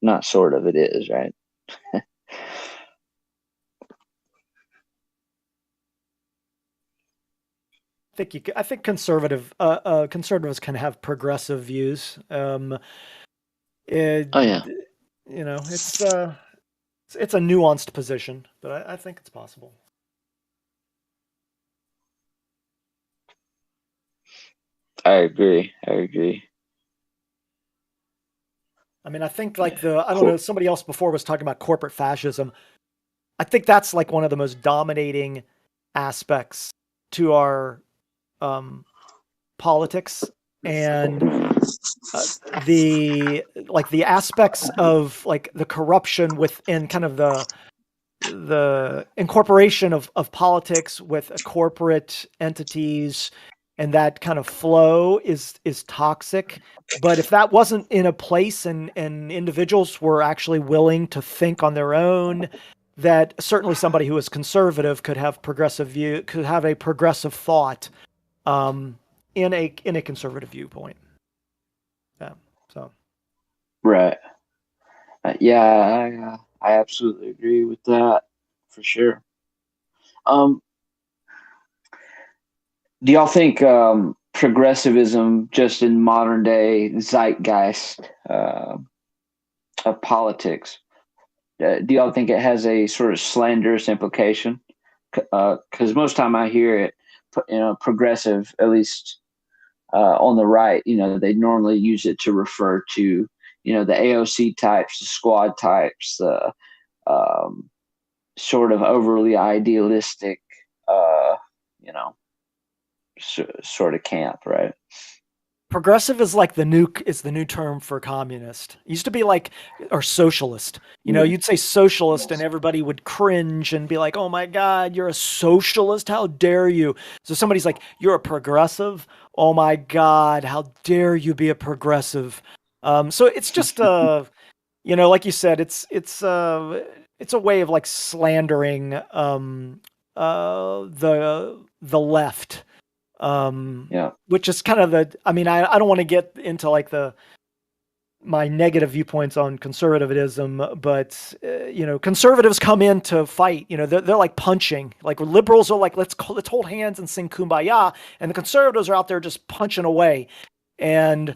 Not sort of, it is, right? I think conservatives can have progressive views. Oh yeah. It's a nuanced position, but I think it's possible. I agree. I mean, I think like I don't know, somebody else before was talking about corporate fascism. I think that's like one of the most dominating aspects to our politics, and the aspects of like the corruption within kind of the incorporation of politics with corporate entities, and that kind of flow is toxic. But if that wasn't in a place and individuals were actually willing to think on their own, that certainly somebody who is conservative could have a progressive thought in a conservative viewpoint. Yeah. So. Right. Yeah, I absolutely agree with that for sure. Do y'all think progressivism, just in modern day zeitgeist of politics, do y'all think it has a sort of slanderous implication? Because most time I hear it, progressive, at least on the right, they normally use it to refer to, the AOC types, the squad types, the sort of overly idealistic, sort of camp, right? Progressive is like the new term for communist. It used to be like, or socialist. You'd say socialist and everybody would cringe and be like, "Oh my God, you're a socialist? How dare you?" So somebody's like, "You're a progressive? Oh my God, how dare you be a progressive?" So it's just like you said, it's a way of like slandering the left. Which is kind of I don't want to get into like my negative viewpoints on conservatism, but conservatives come in to fight. They're like punching. Like liberals are like, let's hold hands and sing Kumbaya, and the conservatives are out there just punching away. And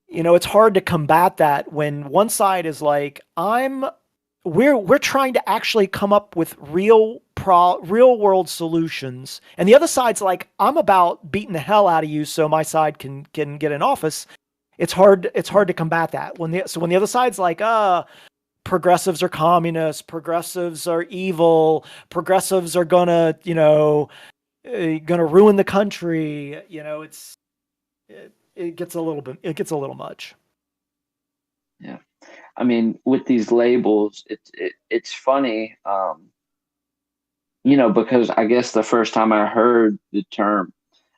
it's hard to combat that when one side is like, we're trying to actually come up with real world solutions, and the other side's like, I'm about beating the hell out of you so my side can get in office. It's hard to combat that when the other side's like, progressives are communists, progressives are evil, progressives are gonna ruin the country. It gets a little much. Yeah. I mean, with these labels, it's funny, because I guess the first time I heard the term,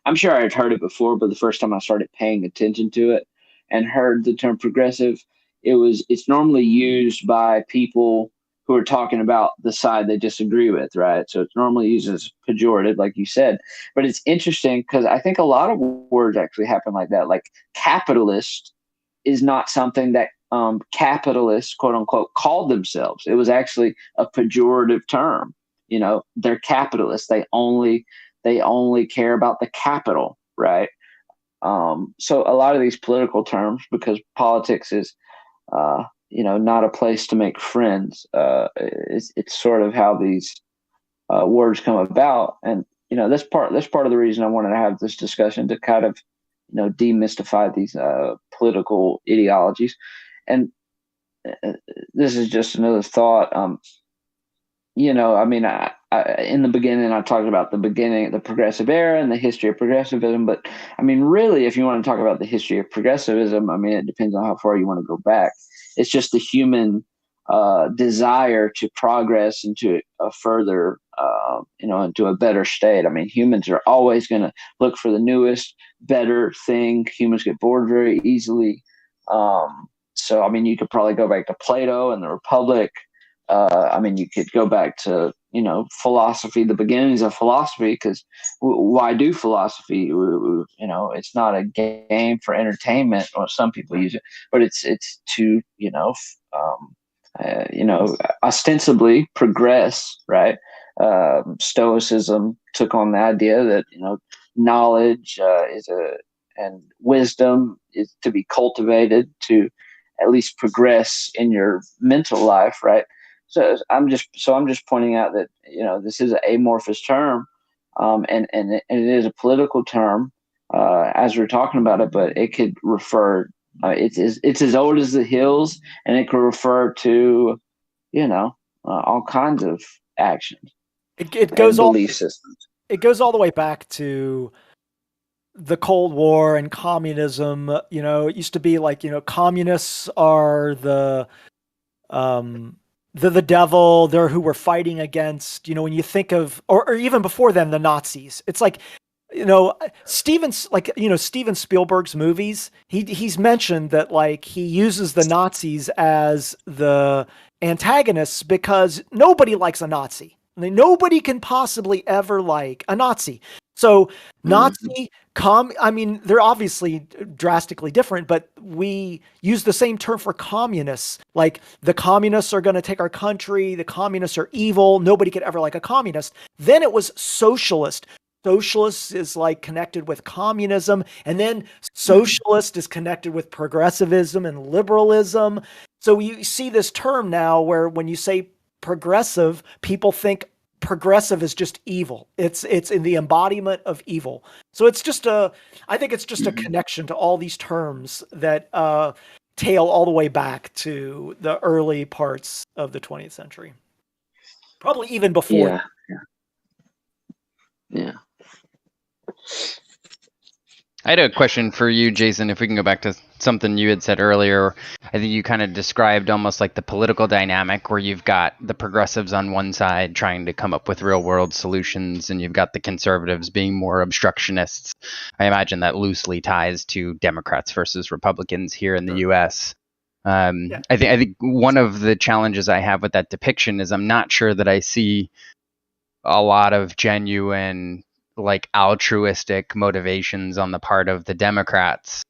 I'm sure I had heard it before, but the first time I started paying attention to it and heard the term progressive, it's normally used by people who are talking about the side they disagree with, right? So it's normally used as pejorative, like you said. But it's interesting because I think a lot of words actually happen like that. Like capitalist is not something that capitalists, quote unquote, called themselves. It was actually a pejorative term. They're capitalists. They only care about the capital, right? So a lot of these political terms, because politics is, not a place to make friends. It's sort of how these words come about, and that's part of the reason I wanted to have this discussion, to kind of demystify these political ideologies. And this is just another thought. In the beginning, I talked about the progressive era and the history of progressivism. But I mean, really, if you want to talk about the history of progressivism, I mean, it depends on how far you want to go back. It's just the human desire to progress into a further, into a better state. I mean, humans are always going to look for the newest, better thing. Humans get bored very easily. So, I mean, you could probably go back to Plato and the Republic. You could go back to, philosophy, the beginnings of philosophy, because why do philosophy? It's not a game for entertainment, or some people use it, but it's to, ostensibly progress, right? Stoicism took on the idea that, knowledge and wisdom is to be cultivated to at least progress in your mental life, right? So I'm just pointing out that this is an amorphous term, and it is a political term as we're talking about it, but it could refer. It's as old as the hills, and it could refer to all kinds of actions. It goes all belief systems. It goes all the way back to the Cold War and communism. It used to be like communists are the devil. They're who we're fighting against. When you think of, or even before then, the Nazis. It's like, Steven Spielberg's movies. He's mentioned that like he uses the Nazis as the antagonists because nobody likes a Nazi. I mean, nobody can possibly ever like a Nazi. So Nazi, they're obviously drastically different, but we use the same term for communists. Like the communists are going to take our country. The communists are evil. Nobody could ever like a communist. Then it was socialist. Socialist is like connected with communism. And then socialist is connected with progressivism and liberalism. So you see this term now where when you say progressive, people think progressive is just evil. It's in the embodiment of evil. So it's just I think it's just a connection to all these terms that tail all the way back to the early parts of the 20th century. Probably even before. Yeah. I had a question for you, Jason, if we can go back to something you had said earlier. I think you kind of described almost like the political dynamic where you've got the progressives on one side trying to come up with real world solutions, and you've got the conservatives being more obstructionists. I imagine that loosely ties to Democrats versus Republicans here in the US. I think one of the challenges I have with that depiction is I'm not sure that I see a lot of genuine, like, altruistic motivations on the part of the Democrats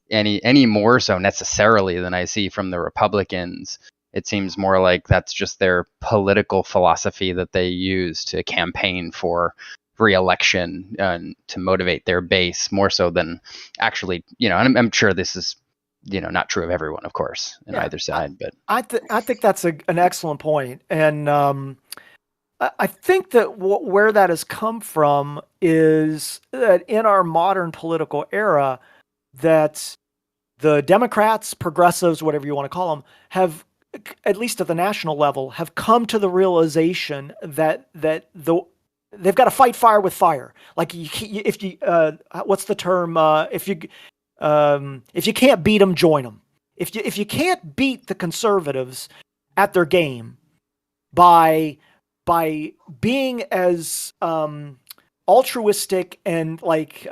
any more so necessarily than I see from the Republicans. It seems more like that's just their political philosophy that they use to campaign for re-election and to motivate their base more so than actually, and I'm sure this is, not true of everyone, of course, in either side. But I think that's an excellent point. And I think that where that has come from is that in our modern political era, that the Democrats, progressives, whatever you want to call them, have, at least at the national level, have come to the realization that they've got to fight fire with fire. Like if you what's the term? If you can't beat them, join them. If you can't beat the conservatives at their game by being as altruistic and like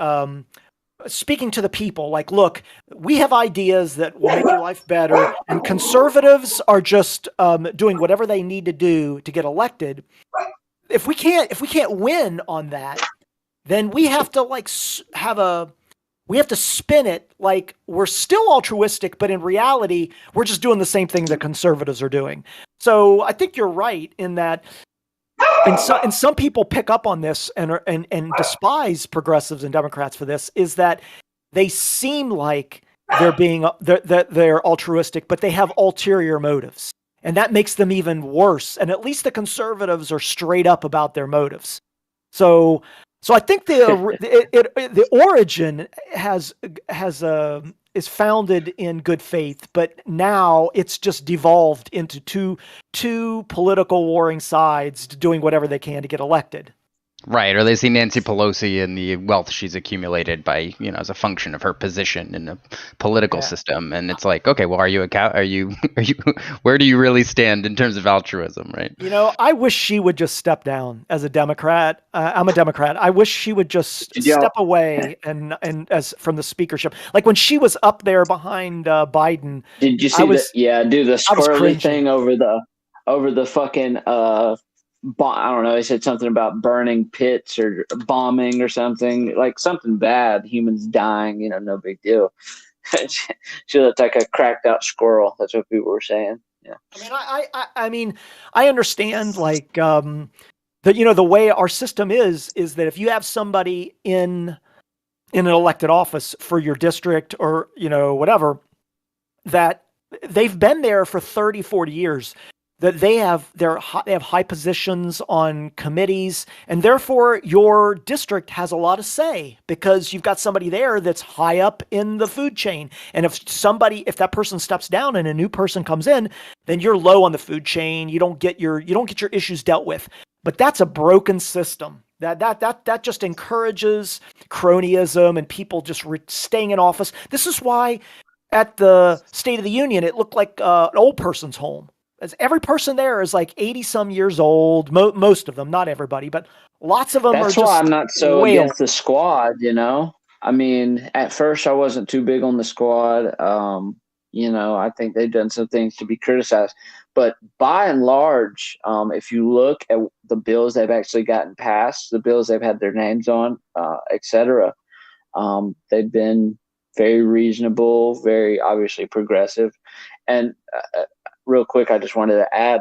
speaking to the people, like, look, we have ideas that will make your life better, and conservatives are just doing whatever they need to do to get elected. If we can't win on that, then we have to we have to spin it like we're still altruistic, but in reality, we're just doing the same thing that conservatives are doing. So I think you're right in that. And some people pick up on this and despise progressives and Democrats for this, is that they seem like they're altruistic, but they have ulterior motives, and that makes them even worse. And at least the conservatives are straight up about their motives. So I think the origin is founded in good faith, but now it's just devolved into two political warring sides doing whatever they can to get elected. Right, or they see Nancy Pelosi and the wealth she's accumulated by, as a function of her position in a political system, and it's like, okay, well, are you where do you really stand in terms of altruism, right? I wish she would just step down as a Democrat. I'm a Democrat. I wish she would just step away and as from the speakership, like when she was up there behind Biden. Did you see do the squirrely thing over the fucking I don't know. He said something about burning pits or bombing or something, like something bad, humans dying, no big deal. She looked like a cracked out squirrel. That's what people were saying. Yeah. I mean, I understand like, that, the way our system is that if you have somebody in an elected office for your district or, whatever, that they've been there for 30, 40 years, that they have high positions on committees, and therefore your district has a lot of say because you've got somebody there that's high up in the food chain. And if that person steps down and a new person comes in, then you're low on the food chain. You don't get your issues dealt with. But that's a broken system. That just encourages cronyism and people just staying in office. This is why at the State of the Union it looked like an old person's home. As every person there is like 80 some years old, most of them, not everybody, but lots of them. That's why I'm not so against the squad, I mean, at first I wasn't too big on the squad. I think they've done some things to be criticized, but by and large, if you look at the bills they've actually gotten passed, the bills they've had their names on, etc., they've been very reasonable, very obviously progressive. And real quick, I just wanted to add,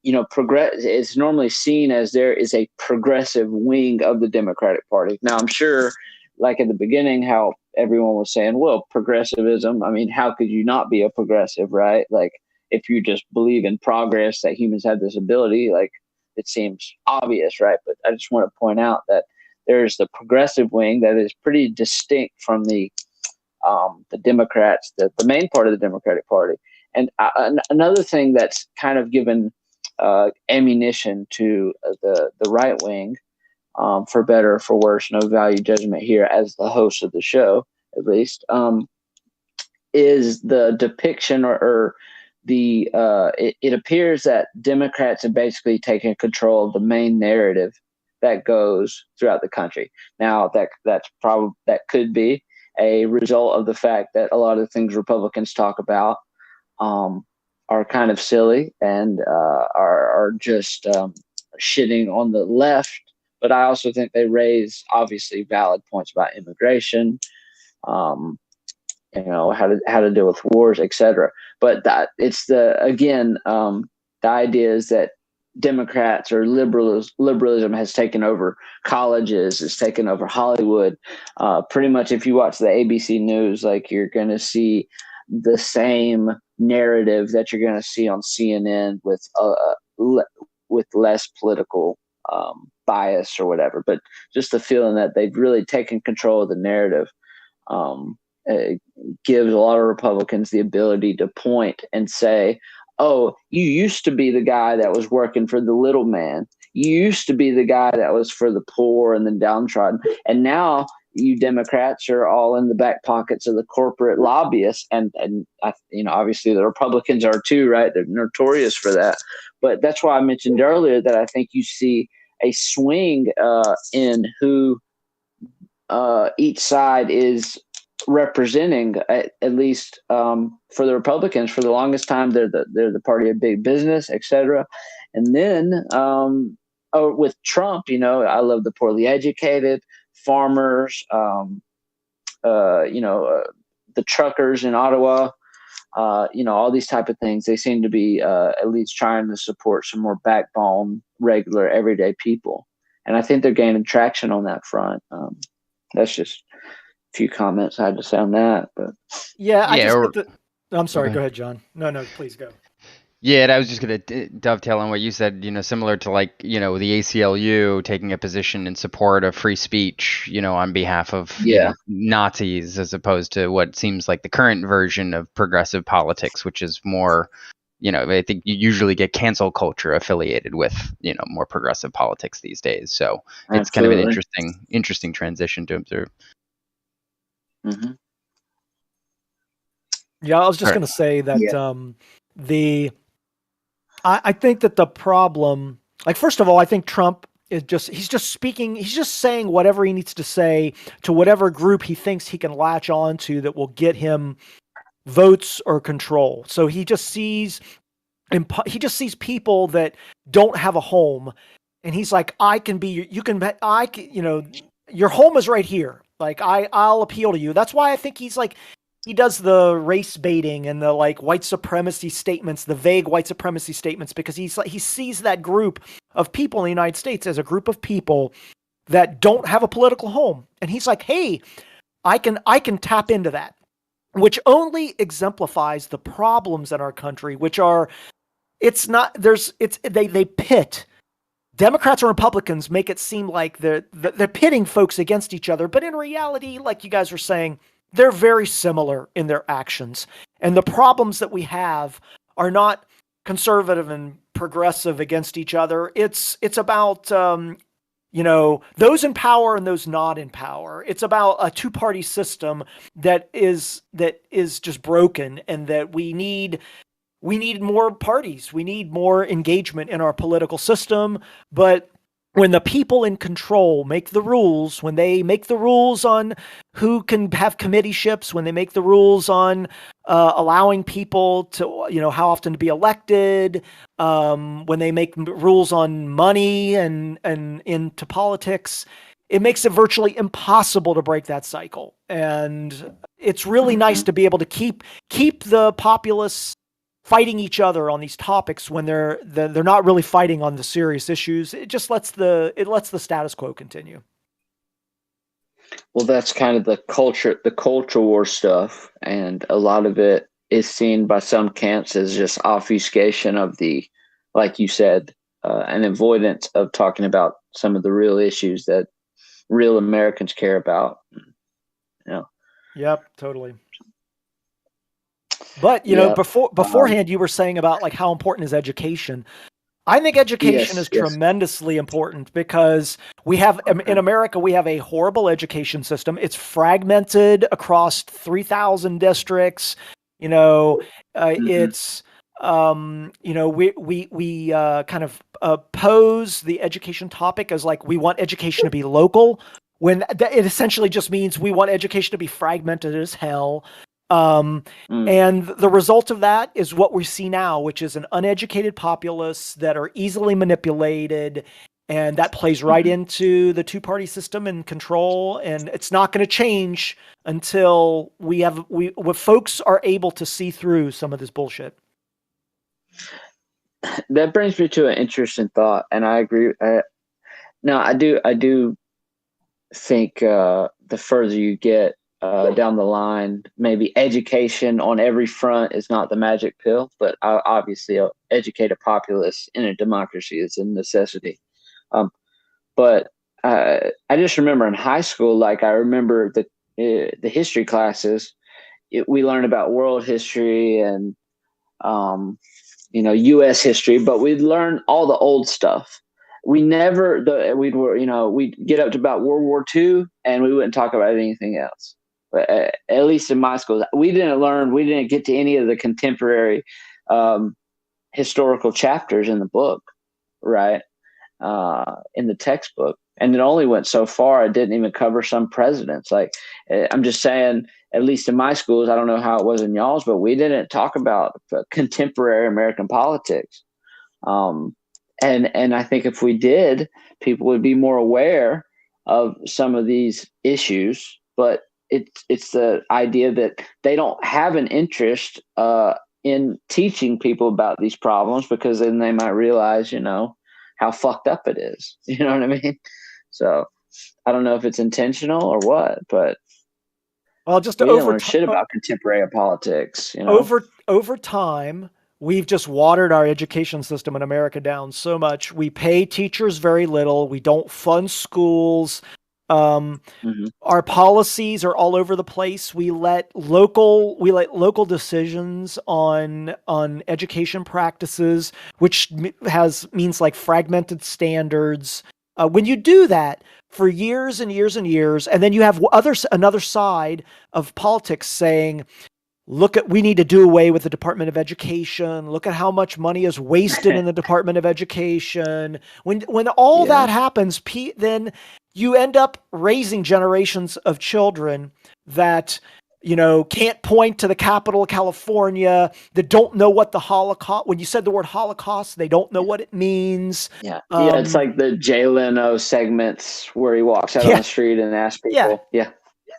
it's normally seen as there is a progressive wing of the Democratic Party. Now, I'm sure, like at the beginning, how everyone was saying, well, progressivism, I mean, how could you not be a progressive, right? Like, if you just believe in progress, that humans have this ability, like, it seems obvious, right? But I just want to point out that there's the progressive wing that is pretty distinct from the the Democrats, the main part of the Democratic Party. And another thing that's kind of given ammunition to the right wing, for better or for worse, no value judgment here as the host of the show, at least, is the depiction or the it appears that Democrats have basically taken control of the main narrative that goes throughout the country. Now that could be a result of the fact that a lot of the things Republicans talk about are kind of silly and are just shitting on the left. But I also think they raise obviously valid points about immigration, how to deal with wars, etc. But that it's the idea is that Democrats or liberalism has taken over colleges, has taken over Hollywood. Pretty much, if you watch the ABC News, like you're going to see the same narrative that you're going to see on CNN with less political bias or whatever. But just the feeling that they've really taken control of the narrative gives a lot of Republicans the ability to point and say, oh, you used to be the guy that was working for the little man. You used to be the guy that was for the poor and the downtrodden. And now you Democrats are all in the back pockets of the corporate lobbyists. And obviously the Republicans are too, right? They're notorious for that. But that's why I mentioned earlier that I think you see a swing in who each side is representing, at least for the Republicans. For the longest time, they're the party of big business, etc. And then with Trump, I love the poorly educated, farmers, the truckers in Ottawa, all these type of things. They seem to be at least trying to support some more backbone, regular, everyday people. And I think they're gaining traction on that front. That's just few comments I had to say on that, but I'm sorry. Go ahead, John. No, please go. Yeah, and I was just going to dovetail on what you said, similar to the ACLU taking a position in support of free speech, on behalf of Nazis, as opposed to what seems like the current version of progressive politics, which is more, I think you usually get cancel culture affiliated with, more progressive politics these days. So it's kind of an interesting transition to observe. Mm-hmm. Yeah, I was just going to say that I think that the problem, first of all, I think Trump is he's just saying whatever he needs to say to whatever group he thinks he can latch on to that will get him votes or control. So he just sees people that don't have a home, and he's like, your home is right here. I'll appeal to you. That's why I think he does the race baiting and the white supremacy statements, the vague white supremacy statements, because he sees that group of people in the United States as a group of people that don't have a political home. And he's like, hey, I can tap into that, which only exemplifies the problems in our country, which are, they pit Democrats and Republicans, make it seem like they're pitting folks against each other. But in reality, like you guys are saying, they're very similar in their actions. And the problems that we have are not conservative and progressive against each other. It's about, those in power and those not in power. It's about a two-party system that is just broken, and that we need more parties. We need more engagement in our political system. But when the people in control make the rules, when they make the rules on who can have committeeships, when they make the rules on allowing people to, how often to be elected, when they make rules on money and into politics, it makes it virtually impossible to break that cycle. And it's really nice to be able to keep the populace fighting each other on these topics when they're not really fighting on the serious issues. It just lets the status quo continue. Well, that's kind of the culture war stuff, and a lot of it is seen by some camps as just obfuscation of the, like you said, an avoidance of talking about some of the real issues that real Americans care about. Yep, totally. But you know, Yep. beforehand, you were saying about like how important is education. I think education Yes, is yes. tremendously important because we have in America we have a horrible education system. It's fragmented across 3,000 districts. You know, it's you know, we kind of pose the education topic as like we want education to be local, when it essentially just means we want education to be fragmented as hell. And the result of that is what we see now, which is an uneducated populace that are easily manipulated. And that plays right into the two-party system and control. And it's not going to change until folks are able to see through some of this bullshit. That brings me to an interesting thought, and I agree. No, I do think the further you get down the line, maybe education on every front is not the magic pill, but obviously educate a populace in a democracy is a necessity. But I just remember in high school, like I remember the history classes, we learned about world history and you know, U.S. history, but we'd learn all the old stuff. We'd get up to about World War II, and we wouldn't talk about anything else. But at least in my school, we didn't get to any of the contemporary historical chapters in the book, right? In the textbook. And it only went so far. It didn't even cover some presidents. Like, I'm just saying, at least in my schools, I don't know how it was in y'all's, but we didn't talk about contemporary American politics. And I think if we did, people would be more aware of some of these issues. But it's the idea that they don't have an interest in teaching people about these problems, because then they might realize, you know, how fucked up it is. You know what I mean? So I don't know if it's intentional or what, but well, just we didn't learn shit about contemporary politics. You know, over time, we've just watered our education system in America down so much. We pay teachers very little. We don't fund schools. Our policies are all over the place. We let local decisions on education practices, which means like fragmented standards. When you do that for years and years and years, and then you have another side of politics saying, we need to do away with the Department of Education. Look at how much money is wasted in the Department of Education. When all that happens, then you end up raising generations of children that, you know, can't point to the capital of California, that don't know what the Holocaust, when you said the word Holocaust, they don't know what it means. Yeah. It's like the Jay Leno segments where he walks out on the street and asks people. Yeah.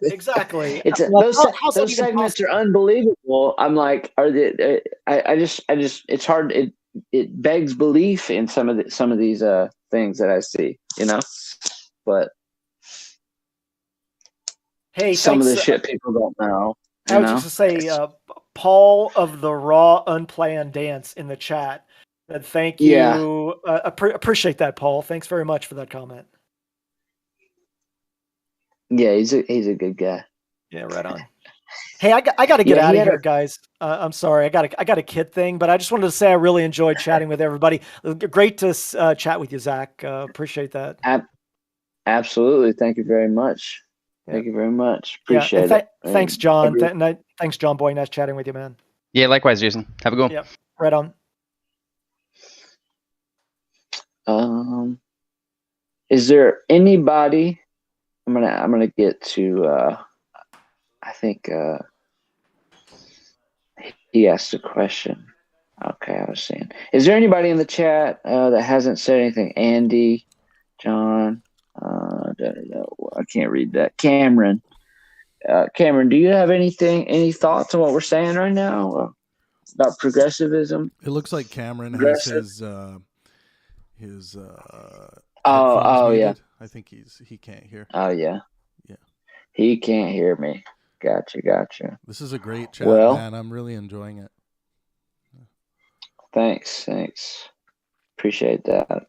Exactly. Those segments are unbelievable. I'm like, I just it's hard. It begs belief in some of these things that I see, you know. But hey, some of the shit people don't know. I was just to say, Paul of the Raw Unplanned Dance in the chat. Thank you. Yeah. Appreciate that, Paul. Thanks very much for that comment. Yeah, he's a good guy. Yeah, right on. Hey, I got to get out of here, guys. I'm sorry, I got a kid thing, but I just wanted to say I really enjoyed chatting with everybody. Great to chat with you, Zach. Appreciate that. Absolutely. Thank you very much. Thank you very much. Appreciate it. Thanks, John. Thanks, John Boy. Nice chatting with you, man. Yeah, likewise, Jason. Have a good one. Yep. Right on. Is there anybody? I'm gonna get to. I think he asked a question. Okay, I was saying, is there anybody in the chat that hasn't said anything? Andy, John, I can't read that. Cameron, do you have any thoughts on what we're saying right now about progressivism? It looks like Cameron has his oh yeah. I think he can't hear. Oh yeah. Yeah. He can't hear me. Gotcha. This is a great chat, man. I'm really enjoying it. Thanks. Appreciate that.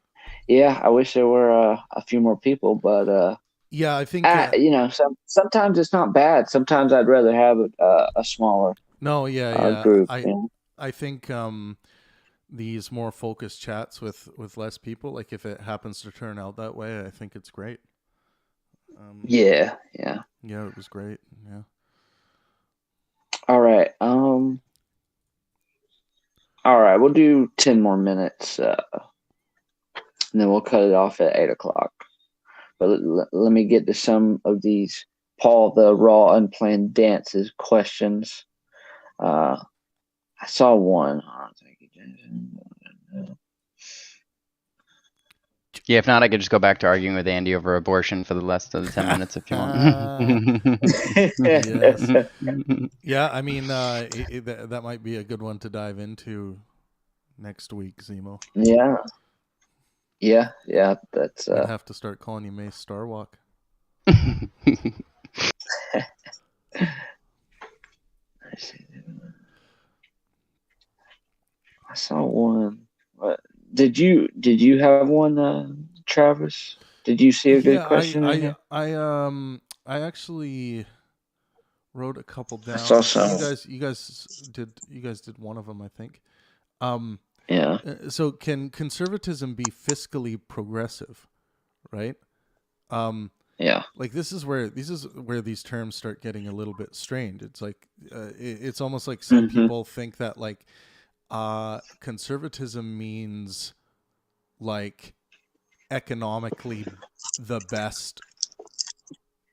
Yeah, I wish there were a few more people, but Yeah, I think sometimes it's not bad. Sometimes I'd rather have a smaller group. I think these more focused chats with less people, like if it happens to turn out that way, I think it's great. Yeah, it was great. Yeah. All right. All right, we'll do 10 more minutes, and then we'll cut it off at 8:00. But let me get to some of these Paul the Raw Unplanned Dances questions. I saw one. Yeah, if not, I could just go back to arguing with Andy over abortion for the rest of the 10 minutes if you want. Yes. Yeah, I mean, that might be a good one to dive into next week, ZMO. Yeah. That's. I'd have to start calling you Mace Starwalk. I saw one. What did you have one, Travis? Did you see a good question? I actually wrote a couple down. I saw some. You guys did one of them, I think. Yeah. So can conservatism be fiscally progressive, right? Yeah. Like this is where these terms start getting a little bit strained. It's like it's almost like some people think that like conservatism means like economically the best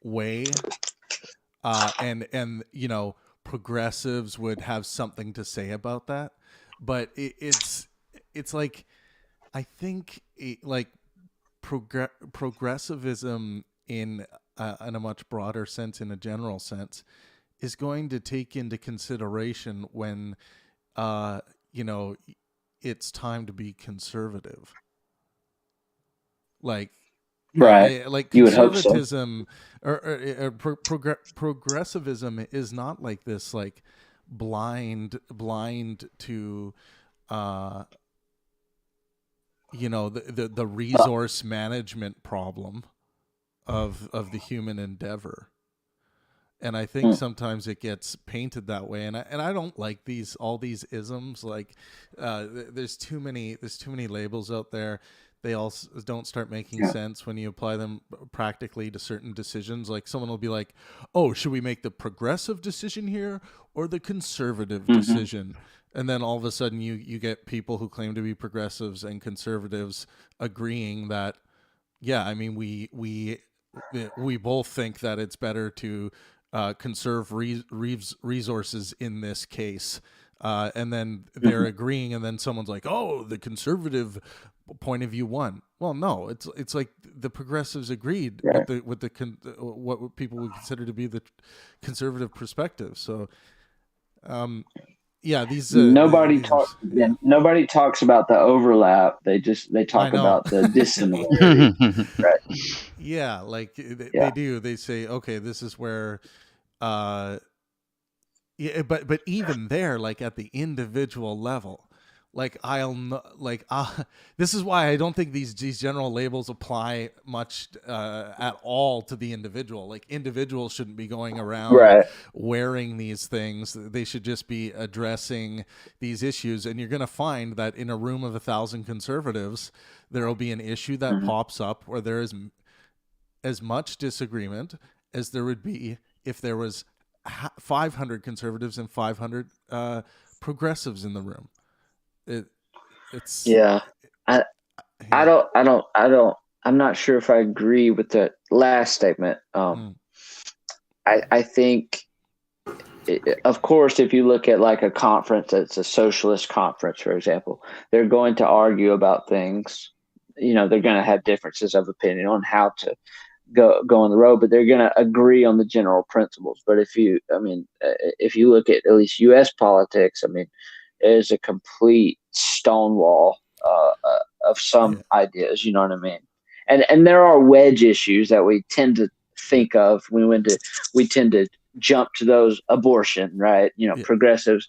way, and progressives would have something to say about that, but it's like I think like progressivism in a much broader sense, in a general sense, is going to take into consideration when it's time to be conservative. Like right, like you would hope so. conservatism or progressivism is not like this like blind to the resource management problem of the human endeavor. And I think sometimes it gets painted that way, and I don't like all these isms. Like, there's too many labels out there. They all don't start making sense when you apply them practically to certain decisions. Like someone will be like, "Oh, should we make the progressive decision here or the conservative decision?" And then all of a sudden, you get people who claim to be progressives and conservatives agreeing that, yeah, I mean, we both think that it's better to conserve resources in this case, and then they're agreeing, and then someone's like, "Oh, the conservative point of view won." Well, no, it's like the progressives agreed with what people would consider to be the conservative perspective. So, yeah, these nobody talks about the overlap. They talk about the dissimilarity. Right. Yeah, like they do. They say, okay, this is where, but even there, like at the individual level, like this is why I don't think these general labels apply much at all to the individual. Like individuals shouldn't be going around wearing these things. They should just be addressing these issues. And you're going to find that in a room of 1,000 conservatives, there will be an issue that pops up where there is as much disagreement as there would be if there was 500 conservatives and 500 progressives in the room. I'm not sure if I agree with the last statement. I think, of course, if you look at like a conference that's a socialist conference, for example, they're going to argue about things. They're going to have differences of opinion on how to go on the road, but they're going to agree on the general principles. But if you look at least U.S. politics, I mean, there's a complete stonewall of some ideas. You know what I mean? And there are wedge issues that we tend to think of when we tend to jump to those. Abortion, right? Progressives.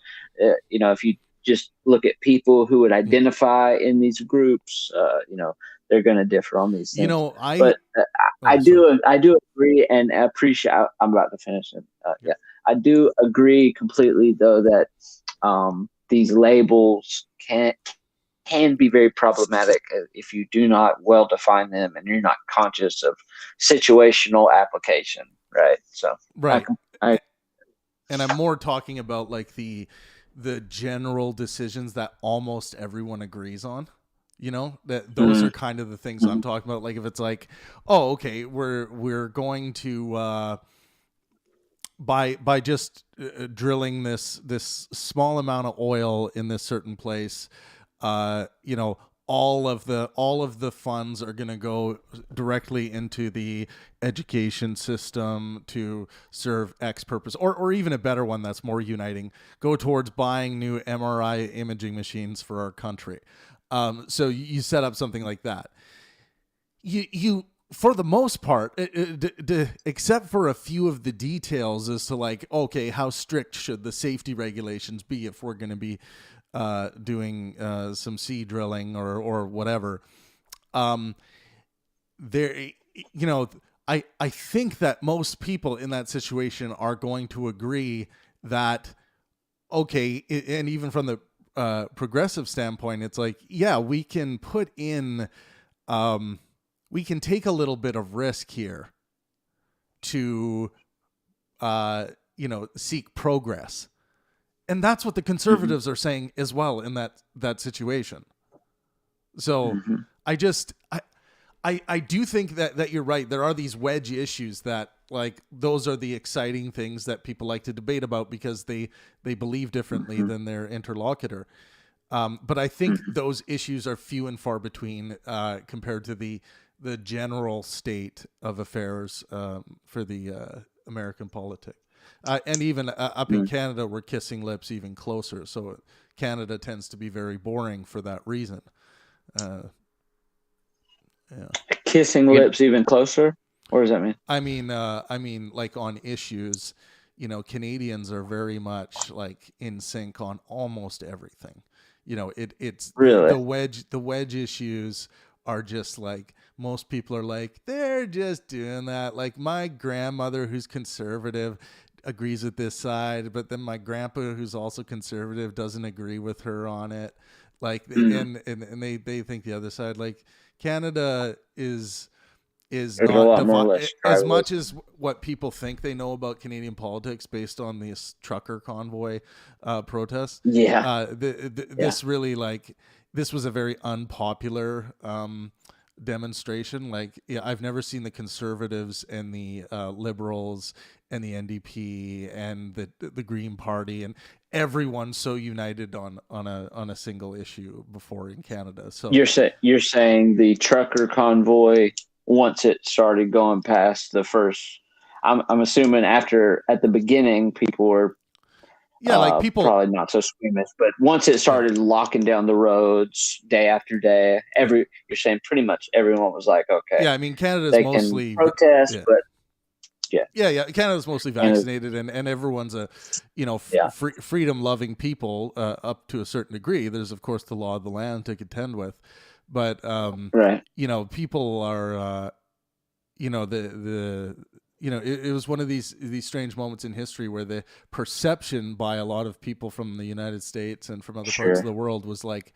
If you just look at people who would identify in these groups, they're going to differ on these things. You know, I do agree and appreciate. I'm about to finish it. Yeah, I do agree completely though that these labels can be very problematic if you do not well define them and you're not conscious of situational application, right? So right. And I'm more talking about like the general decisions that almost everyone agrees on. You know, that those are kind of the things I'm talking about. Like if it's like, oh, okay, we're going to by just drilling this small amount of oil in this certain place, you know, all of the funds are going to go directly into the education system to serve X purpose, or even a better one that's more uniting, go towards buying new MRI imaging machines for our country. So you set up something like that. You for the most part, except for a few of the details as to like, okay, how strict should the safety regulations be if we're going to be doing some sea drilling or whatever. There, you know, I think that most people in that situation are going to agree that, okay, and even from the progressive standpoint, it's like, yeah, we can put in, we can take a little bit of risk here to, you know, seek progress. And that's what the conservatives are saying as well in that situation. So I do think that you're right. There are these wedge issues that, like, those are the exciting things that people like to debate about because they believe differently than their interlocutor. But I think those issues are few and far between compared to the general state of affairs for the American politics. And even up in Canada, we're kissing lips even closer. So Canada tends to be very boring for that reason. Yeah. Kissing lips even closer? What does that mean? I mean, like on issues, you know, Canadians are very much like in sync on almost everything. You know, it's really the wedge issues are just like, most people are like, they're just doing that. Like my grandmother, who's conservative, agrees with this side, but then my grandpa, who's also conservative, doesn't agree with her on it. Like, and they think the other side, like Canada is not as much as what people think they know about Canadian politics based on this trucker convoy protest. Yeah. This really, like, this was a very unpopular demonstration. Like, yeah, I've never seen the Conservatives and the Liberals and the NDP and the Green Party and everyone so united on a single issue before in Canada. So you're saying the trucker convoy, once it started going past the first, I'm assuming at the beginning people were like people probably not so squeamish, but once it started locking down the roads day after day, you're saying pretty much everyone was like, okay, yeah, I mean Canada's they mostly can protest, but yeah, Canada's mostly vaccinated, and everyone's a, you know, freedom loving people up to a certain degree. There's of course the law of the land to contend with, but you know, people are you know, you know, it was one of these strange moments in history where the perception by a lot of people from the United States and from other parts of the world was like,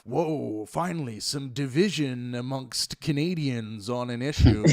whoa, finally some division amongst Canadians on an issue.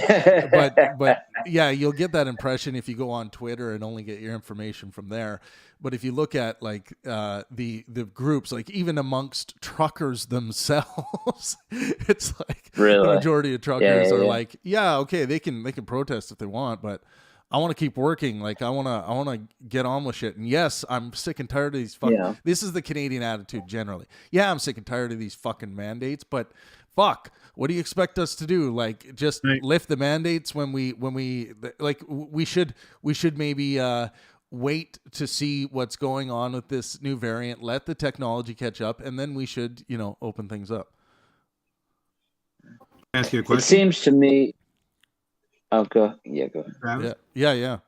but yeah, you'll get that impression if you go on Twitter and only get your information from there. But if you look at like the groups, like even amongst truckers themselves, it's like the majority of truckers are like, yeah, okay, they can protest if they want, but I want to keep working. Like I want to get on with shit. And yes, I'm sick and tired of these fucking. This is the Canadian attitude generally. Yeah, I'm sick and tired of these fucking mandates, but fuck, what do you expect us to do? Like just lift the mandates when we like we should maybe wait to see what's going on with this new variant, let the technology catch up, and then we should, you know, open things up. Ask you a question. It seems to me. Oh, go ahead. Yeah.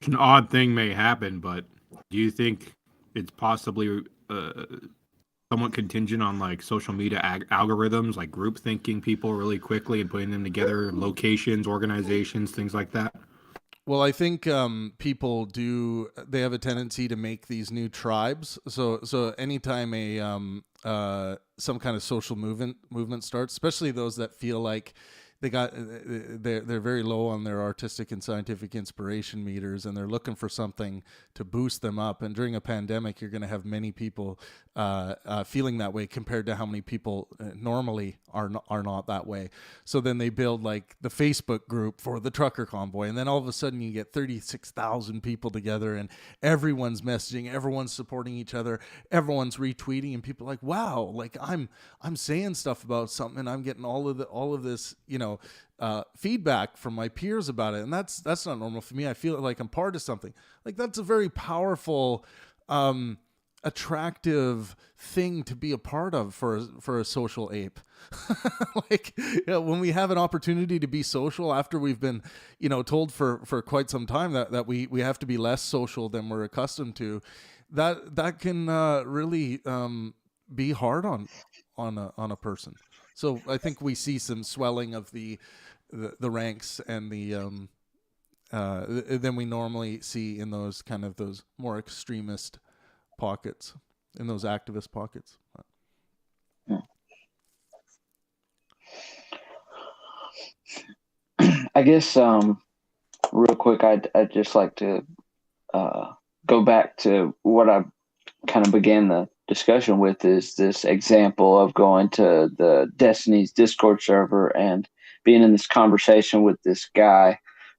An odd thing may happen, but do you think it's possibly somewhat contingent on like social media algorithms, like group thinking people really quickly and putting them together, locations, organizations, things like that? Well, I think people they have a tendency to make these new tribes. So anytime some kind of social movement starts, especially those that feel like they're very low on their artistic and scientific inspiration meters, and they're looking for something to boost them up. And during a pandemic, you're going to have many people feeling that way compared to how many people normally are not that way. So then they build like the Facebook group for the trucker convoy, and then all of a sudden you get 36,000 people together, and everyone's messaging, everyone's supporting each other, everyone's retweeting, and people are like, wow, like I'm saying stuff about something, and I'm getting all of this, feedback from my peers about it. And that's not normal for me. I feel like I'm part of something. Like that's a very powerful, attractive thing to be a part of for a social ape. Like, when we have an opportunity to be social after we've been, told for quite some time that we have to be less social than we're accustomed to, that can really be hard on a person. So I think we see some swelling of the ranks and the than we normally see in those more extremist pockets, in those activist pockets. I guess real quick, I'd just like to go back to what I kind of began the discussion with, is this example of going to the Destiny's Discord server and being in this conversation with this guy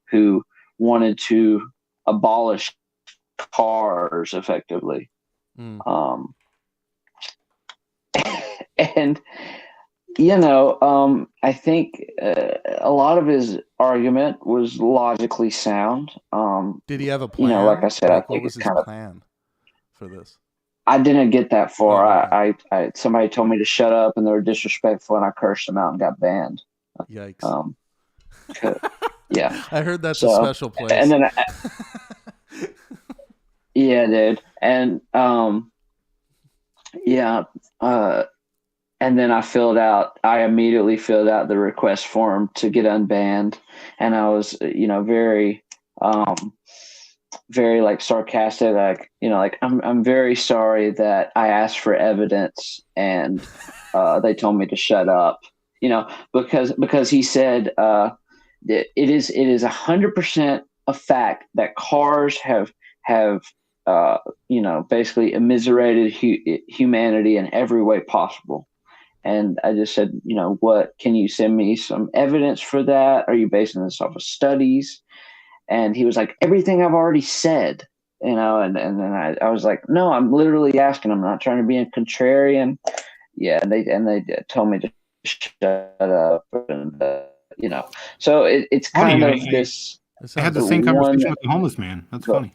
who wanted to abolish cars effectively. And I think a lot of his argument was logically sound. Did he have a plan? Like I said, I think what was his plan for this? I didn't get that far. Oh, okay. I somebody told me to shut up, and they were disrespectful, and I cursed them out and got banned. Yikes. Yeah. I heard that's a special place. And then, yeah, dude. And and then I immediately filled out the request form to get unbanned. And I was, very like sarcastic, like I'm very sorry that I asked for evidence and they told me to shut up, because he said it is 100% a fact that cars have basically immiserated humanity in every way possible. And I just said, what, can you send me some evidence for that? Are you basing this off of studies? And he was like, everything I've already said, and then I was like, no, I'm literally asking. I'm not trying to be a contrarian. Yeah. And they told me to shut up, and, so it's kind of this. I had the same conversation with the homeless man. That's funny.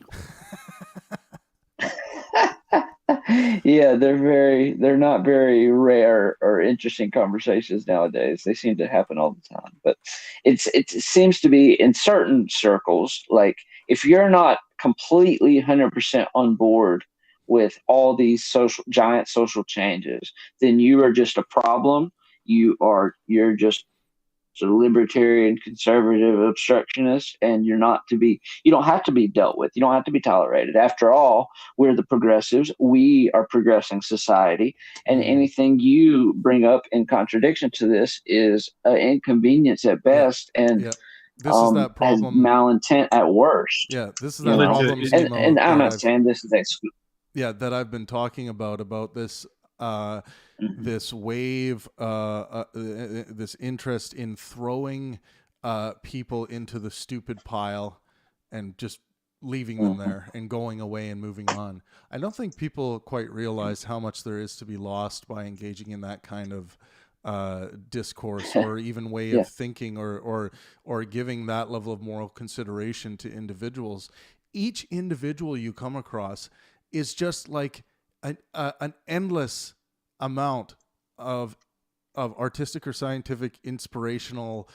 Yeah, they're not very rare or interesting conversations nowadays. They seem to happen all the time. But it seems to be in certain circles, like if you're not completely 100% on board with all these giant social changes, then you are just a problem. You're just a libertarian, conservative, obstructionist, and you don't have to be dealt with. You don't have to be tolerated. After all, we're the progressives. We are progressing society, and anything you bring up in contradiction to this is an inconvenience at best, and this is that problem, malintent at worst. Yeah, this is that problem. And I'm not saying this is that I've been talking about this. This wave, this interest in throwing people into the stupid pile and just leaving them there and going away and moving on. I don't think people quite realize how much there is to be lost by engaging in that kind of discourse or even way of thinking or giving that level of moral consideration to individuals. Each individual you come across is just like an endless amount of artistic or scientific inspirational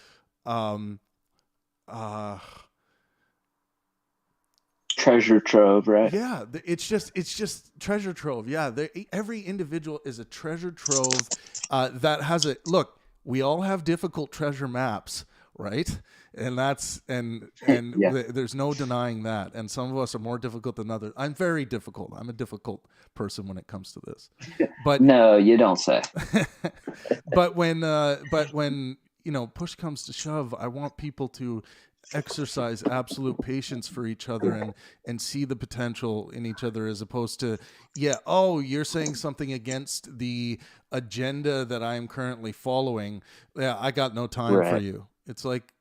treasure trove, right? Yeah, it's just treasure trove. Yeah, every individual is a treasure trove that has a look. We all have difficult treasure maps, right? And that's there's no denying that. And some of us are more difficult than others. I'm very difficult. I'm a difficult person when it comes to this. But no, you don't say. but when push comes to shove, I want people to exercise absolute patience for each other and see the potential in each other, as opposed to, you're saying something against the agenda that I am currently following. Yeah, I got no time for you. It's like,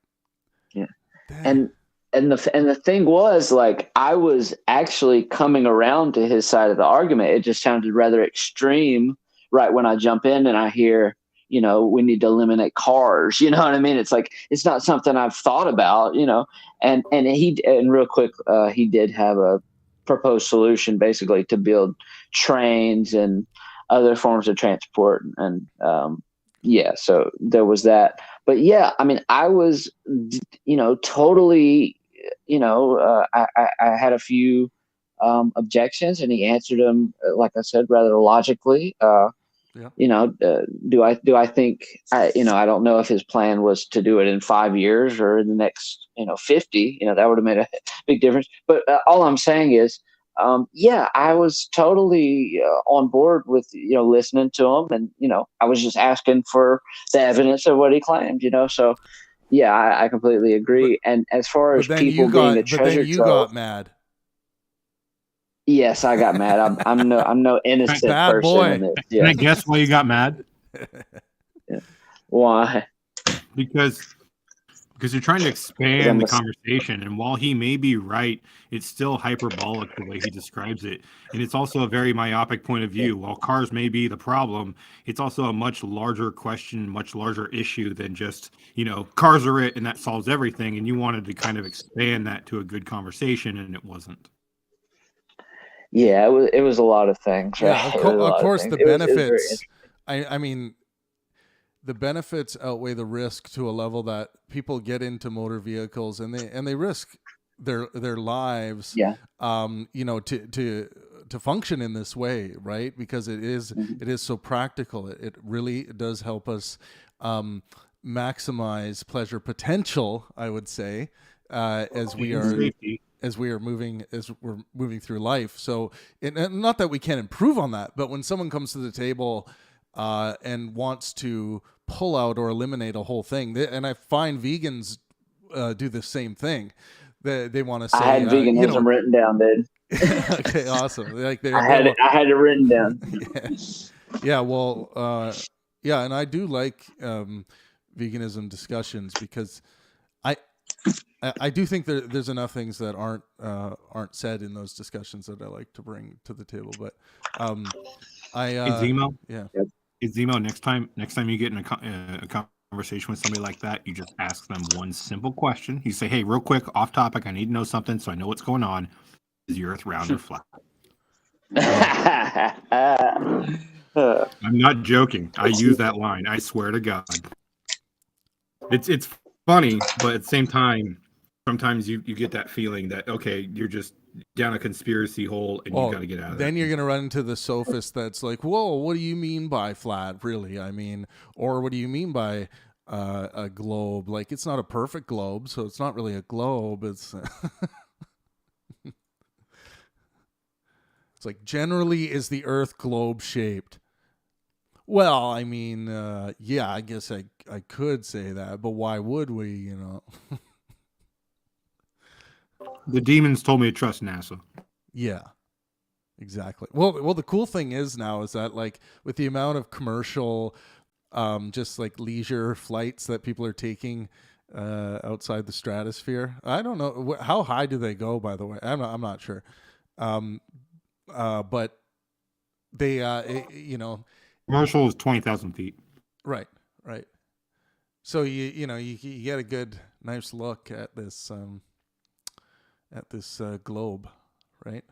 and the thing was, like, I was actually coming around to his side of the argument. It just sounded rather extreme right when I jump in and I hear, we need to eliminate cars. You know what I mean? It's like, it's not something I've thought about, and real quick, he did have a proposed solution basically to build trains and other forms of transport. And so there was that. But yeah, I mean, I was, totally, I had a few objections, and he answered them, like I said, rather logically. Do I think, I don't know if his plan was to do it in 5 years or in the next, 50, that would have made a big difference. But all I'm saying is, I was totally on board with, listening to him, and, I was just asking for the evidence of what he claimed, so yeah, I completely agree. And as far as people being a treasure trove, got mad. Yes, I got mad. I'm no innocent bad person boy. in this. Can I guess why you got mad? Why? Because you're trying to expand the conversation, and while he may be right, it's still hyperbolic the way he describes it, and it's also a very myopic point of view. While cars may be the problem, it's also a much larger question, much larger issue than just, cars are it and that solves everything. And you wanted to kind of expand that to a good conversation, and it wasn't. Yeah, it was a lot of things. Right? Yeah, of course, the benefits. I mean, the benefits outweigh the risk to a level that people get into motor vehicles and they risk their lives. Yeah. To function in this way, right? Because it is so practical. It really does help us maximize pleasure potential, I would say, as we're moving through life. So not that we can't improve on that, but when someone comes to the table and wants to pull out or eliminate a whole thing, and I find vegans do the same thing. They want to say, I had veganism written down, dude. Okay, awesome. Like I had it written down. Yeah. Well, and I do like veganism discussions because I do think there's enough things that aren't said in those discussions that I like to bring to the table. But ZMO, yeah. ZMO, next time you get in a conversation with somebody like that, you just ask them one simple question. You say, "Hey, real quick, off topic, I need to know something so I know what's going on. Is the Earth round or flat?" I'm not joking. I use that line. I swear to God. It's funny, but at the same time, sometimes you get that feeling that, okay, you're just down a conspiracy hole and you got to get out of it. Then you're going to run into the sophist that's like, whoa, what do you mean by flat, really? I mean, or what do you mean by a globe? Like, it's not a perfect globe, so it's not really a globe. It's it's like, generally, is the Earth globe shaped? Well, I mean, yeah, I guess I could say that, but why would we, The demons told me to trust NASA. Yeah, exactly. Well, the cool thing is now is that, like, with the amount of commercial, just like leisure flights that people are taking outside the stratosphere, I don't know how high do they go. By the way, I'm not sure, but they, commercial is 20,000 feet. Right. So you get a good, nice look at this. Globe, right?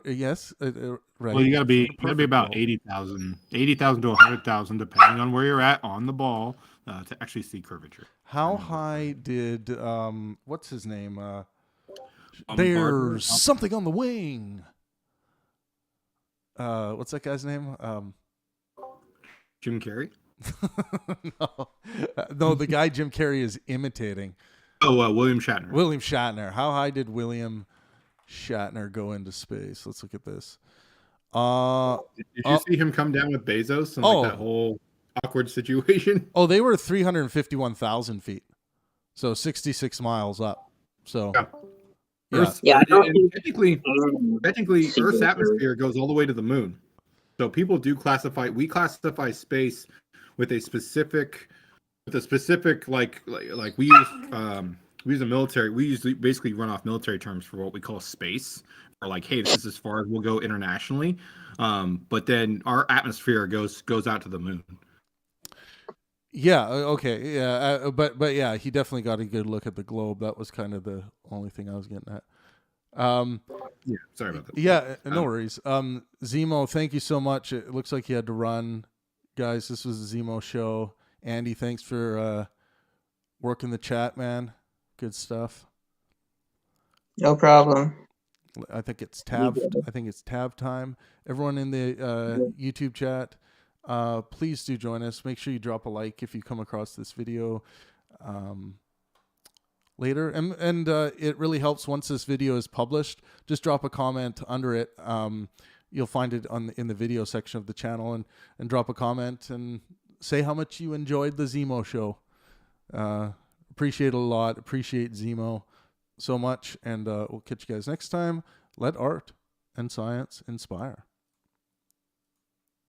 Yes, right. Well, you gotta be about 80,000 to 100,000, depending on where you're at on the ball, to actually see curvature. How high did what's his name? There's something on the wing. What's that guy's name? Jim Carrey? No, the guy Jim Carrey is imitating. Oh, William Shatner. William Shatner. How high did William Shatner go into space? Let's look at this. Did you see him come down with Bezos and like that whole awkward situation? Oh, they were 351,000 feet. So 66 miles up. So technically Earth's atmosphere goes all the way to the moon. So people do we classify space with a specific like we use a military, we usually basically run off military terms for what we call space, or like, hey, this is as far as we'll go internationally. But then our atmosphere goes out to the moon. Yeah. Okay. Yeah. But yeah, he definitely got a good look at the globe. That was kind of the only thing I was getting at. Yeah. Sorry about that. Yeah. No worries. ZMO, thank you so much. It looks like you had to run, guys. This was the ZMO show. Andy, thanks for working the chat, man. Good stuff. No problem. I think it's tab. I think it's tab time. Everyone in the YouTube chat, please do join us. Make sure you drop a like if you come across this video later, and it really helps once this video is published. Just drop a comment under it. You'll find it in the video section of the channel, and drop a comment and say how much you enjoyed the ZMO show. Appreciate it a lot. Appreciate ZMO so much, and we'll catch you guys next time. Let art and science inspire.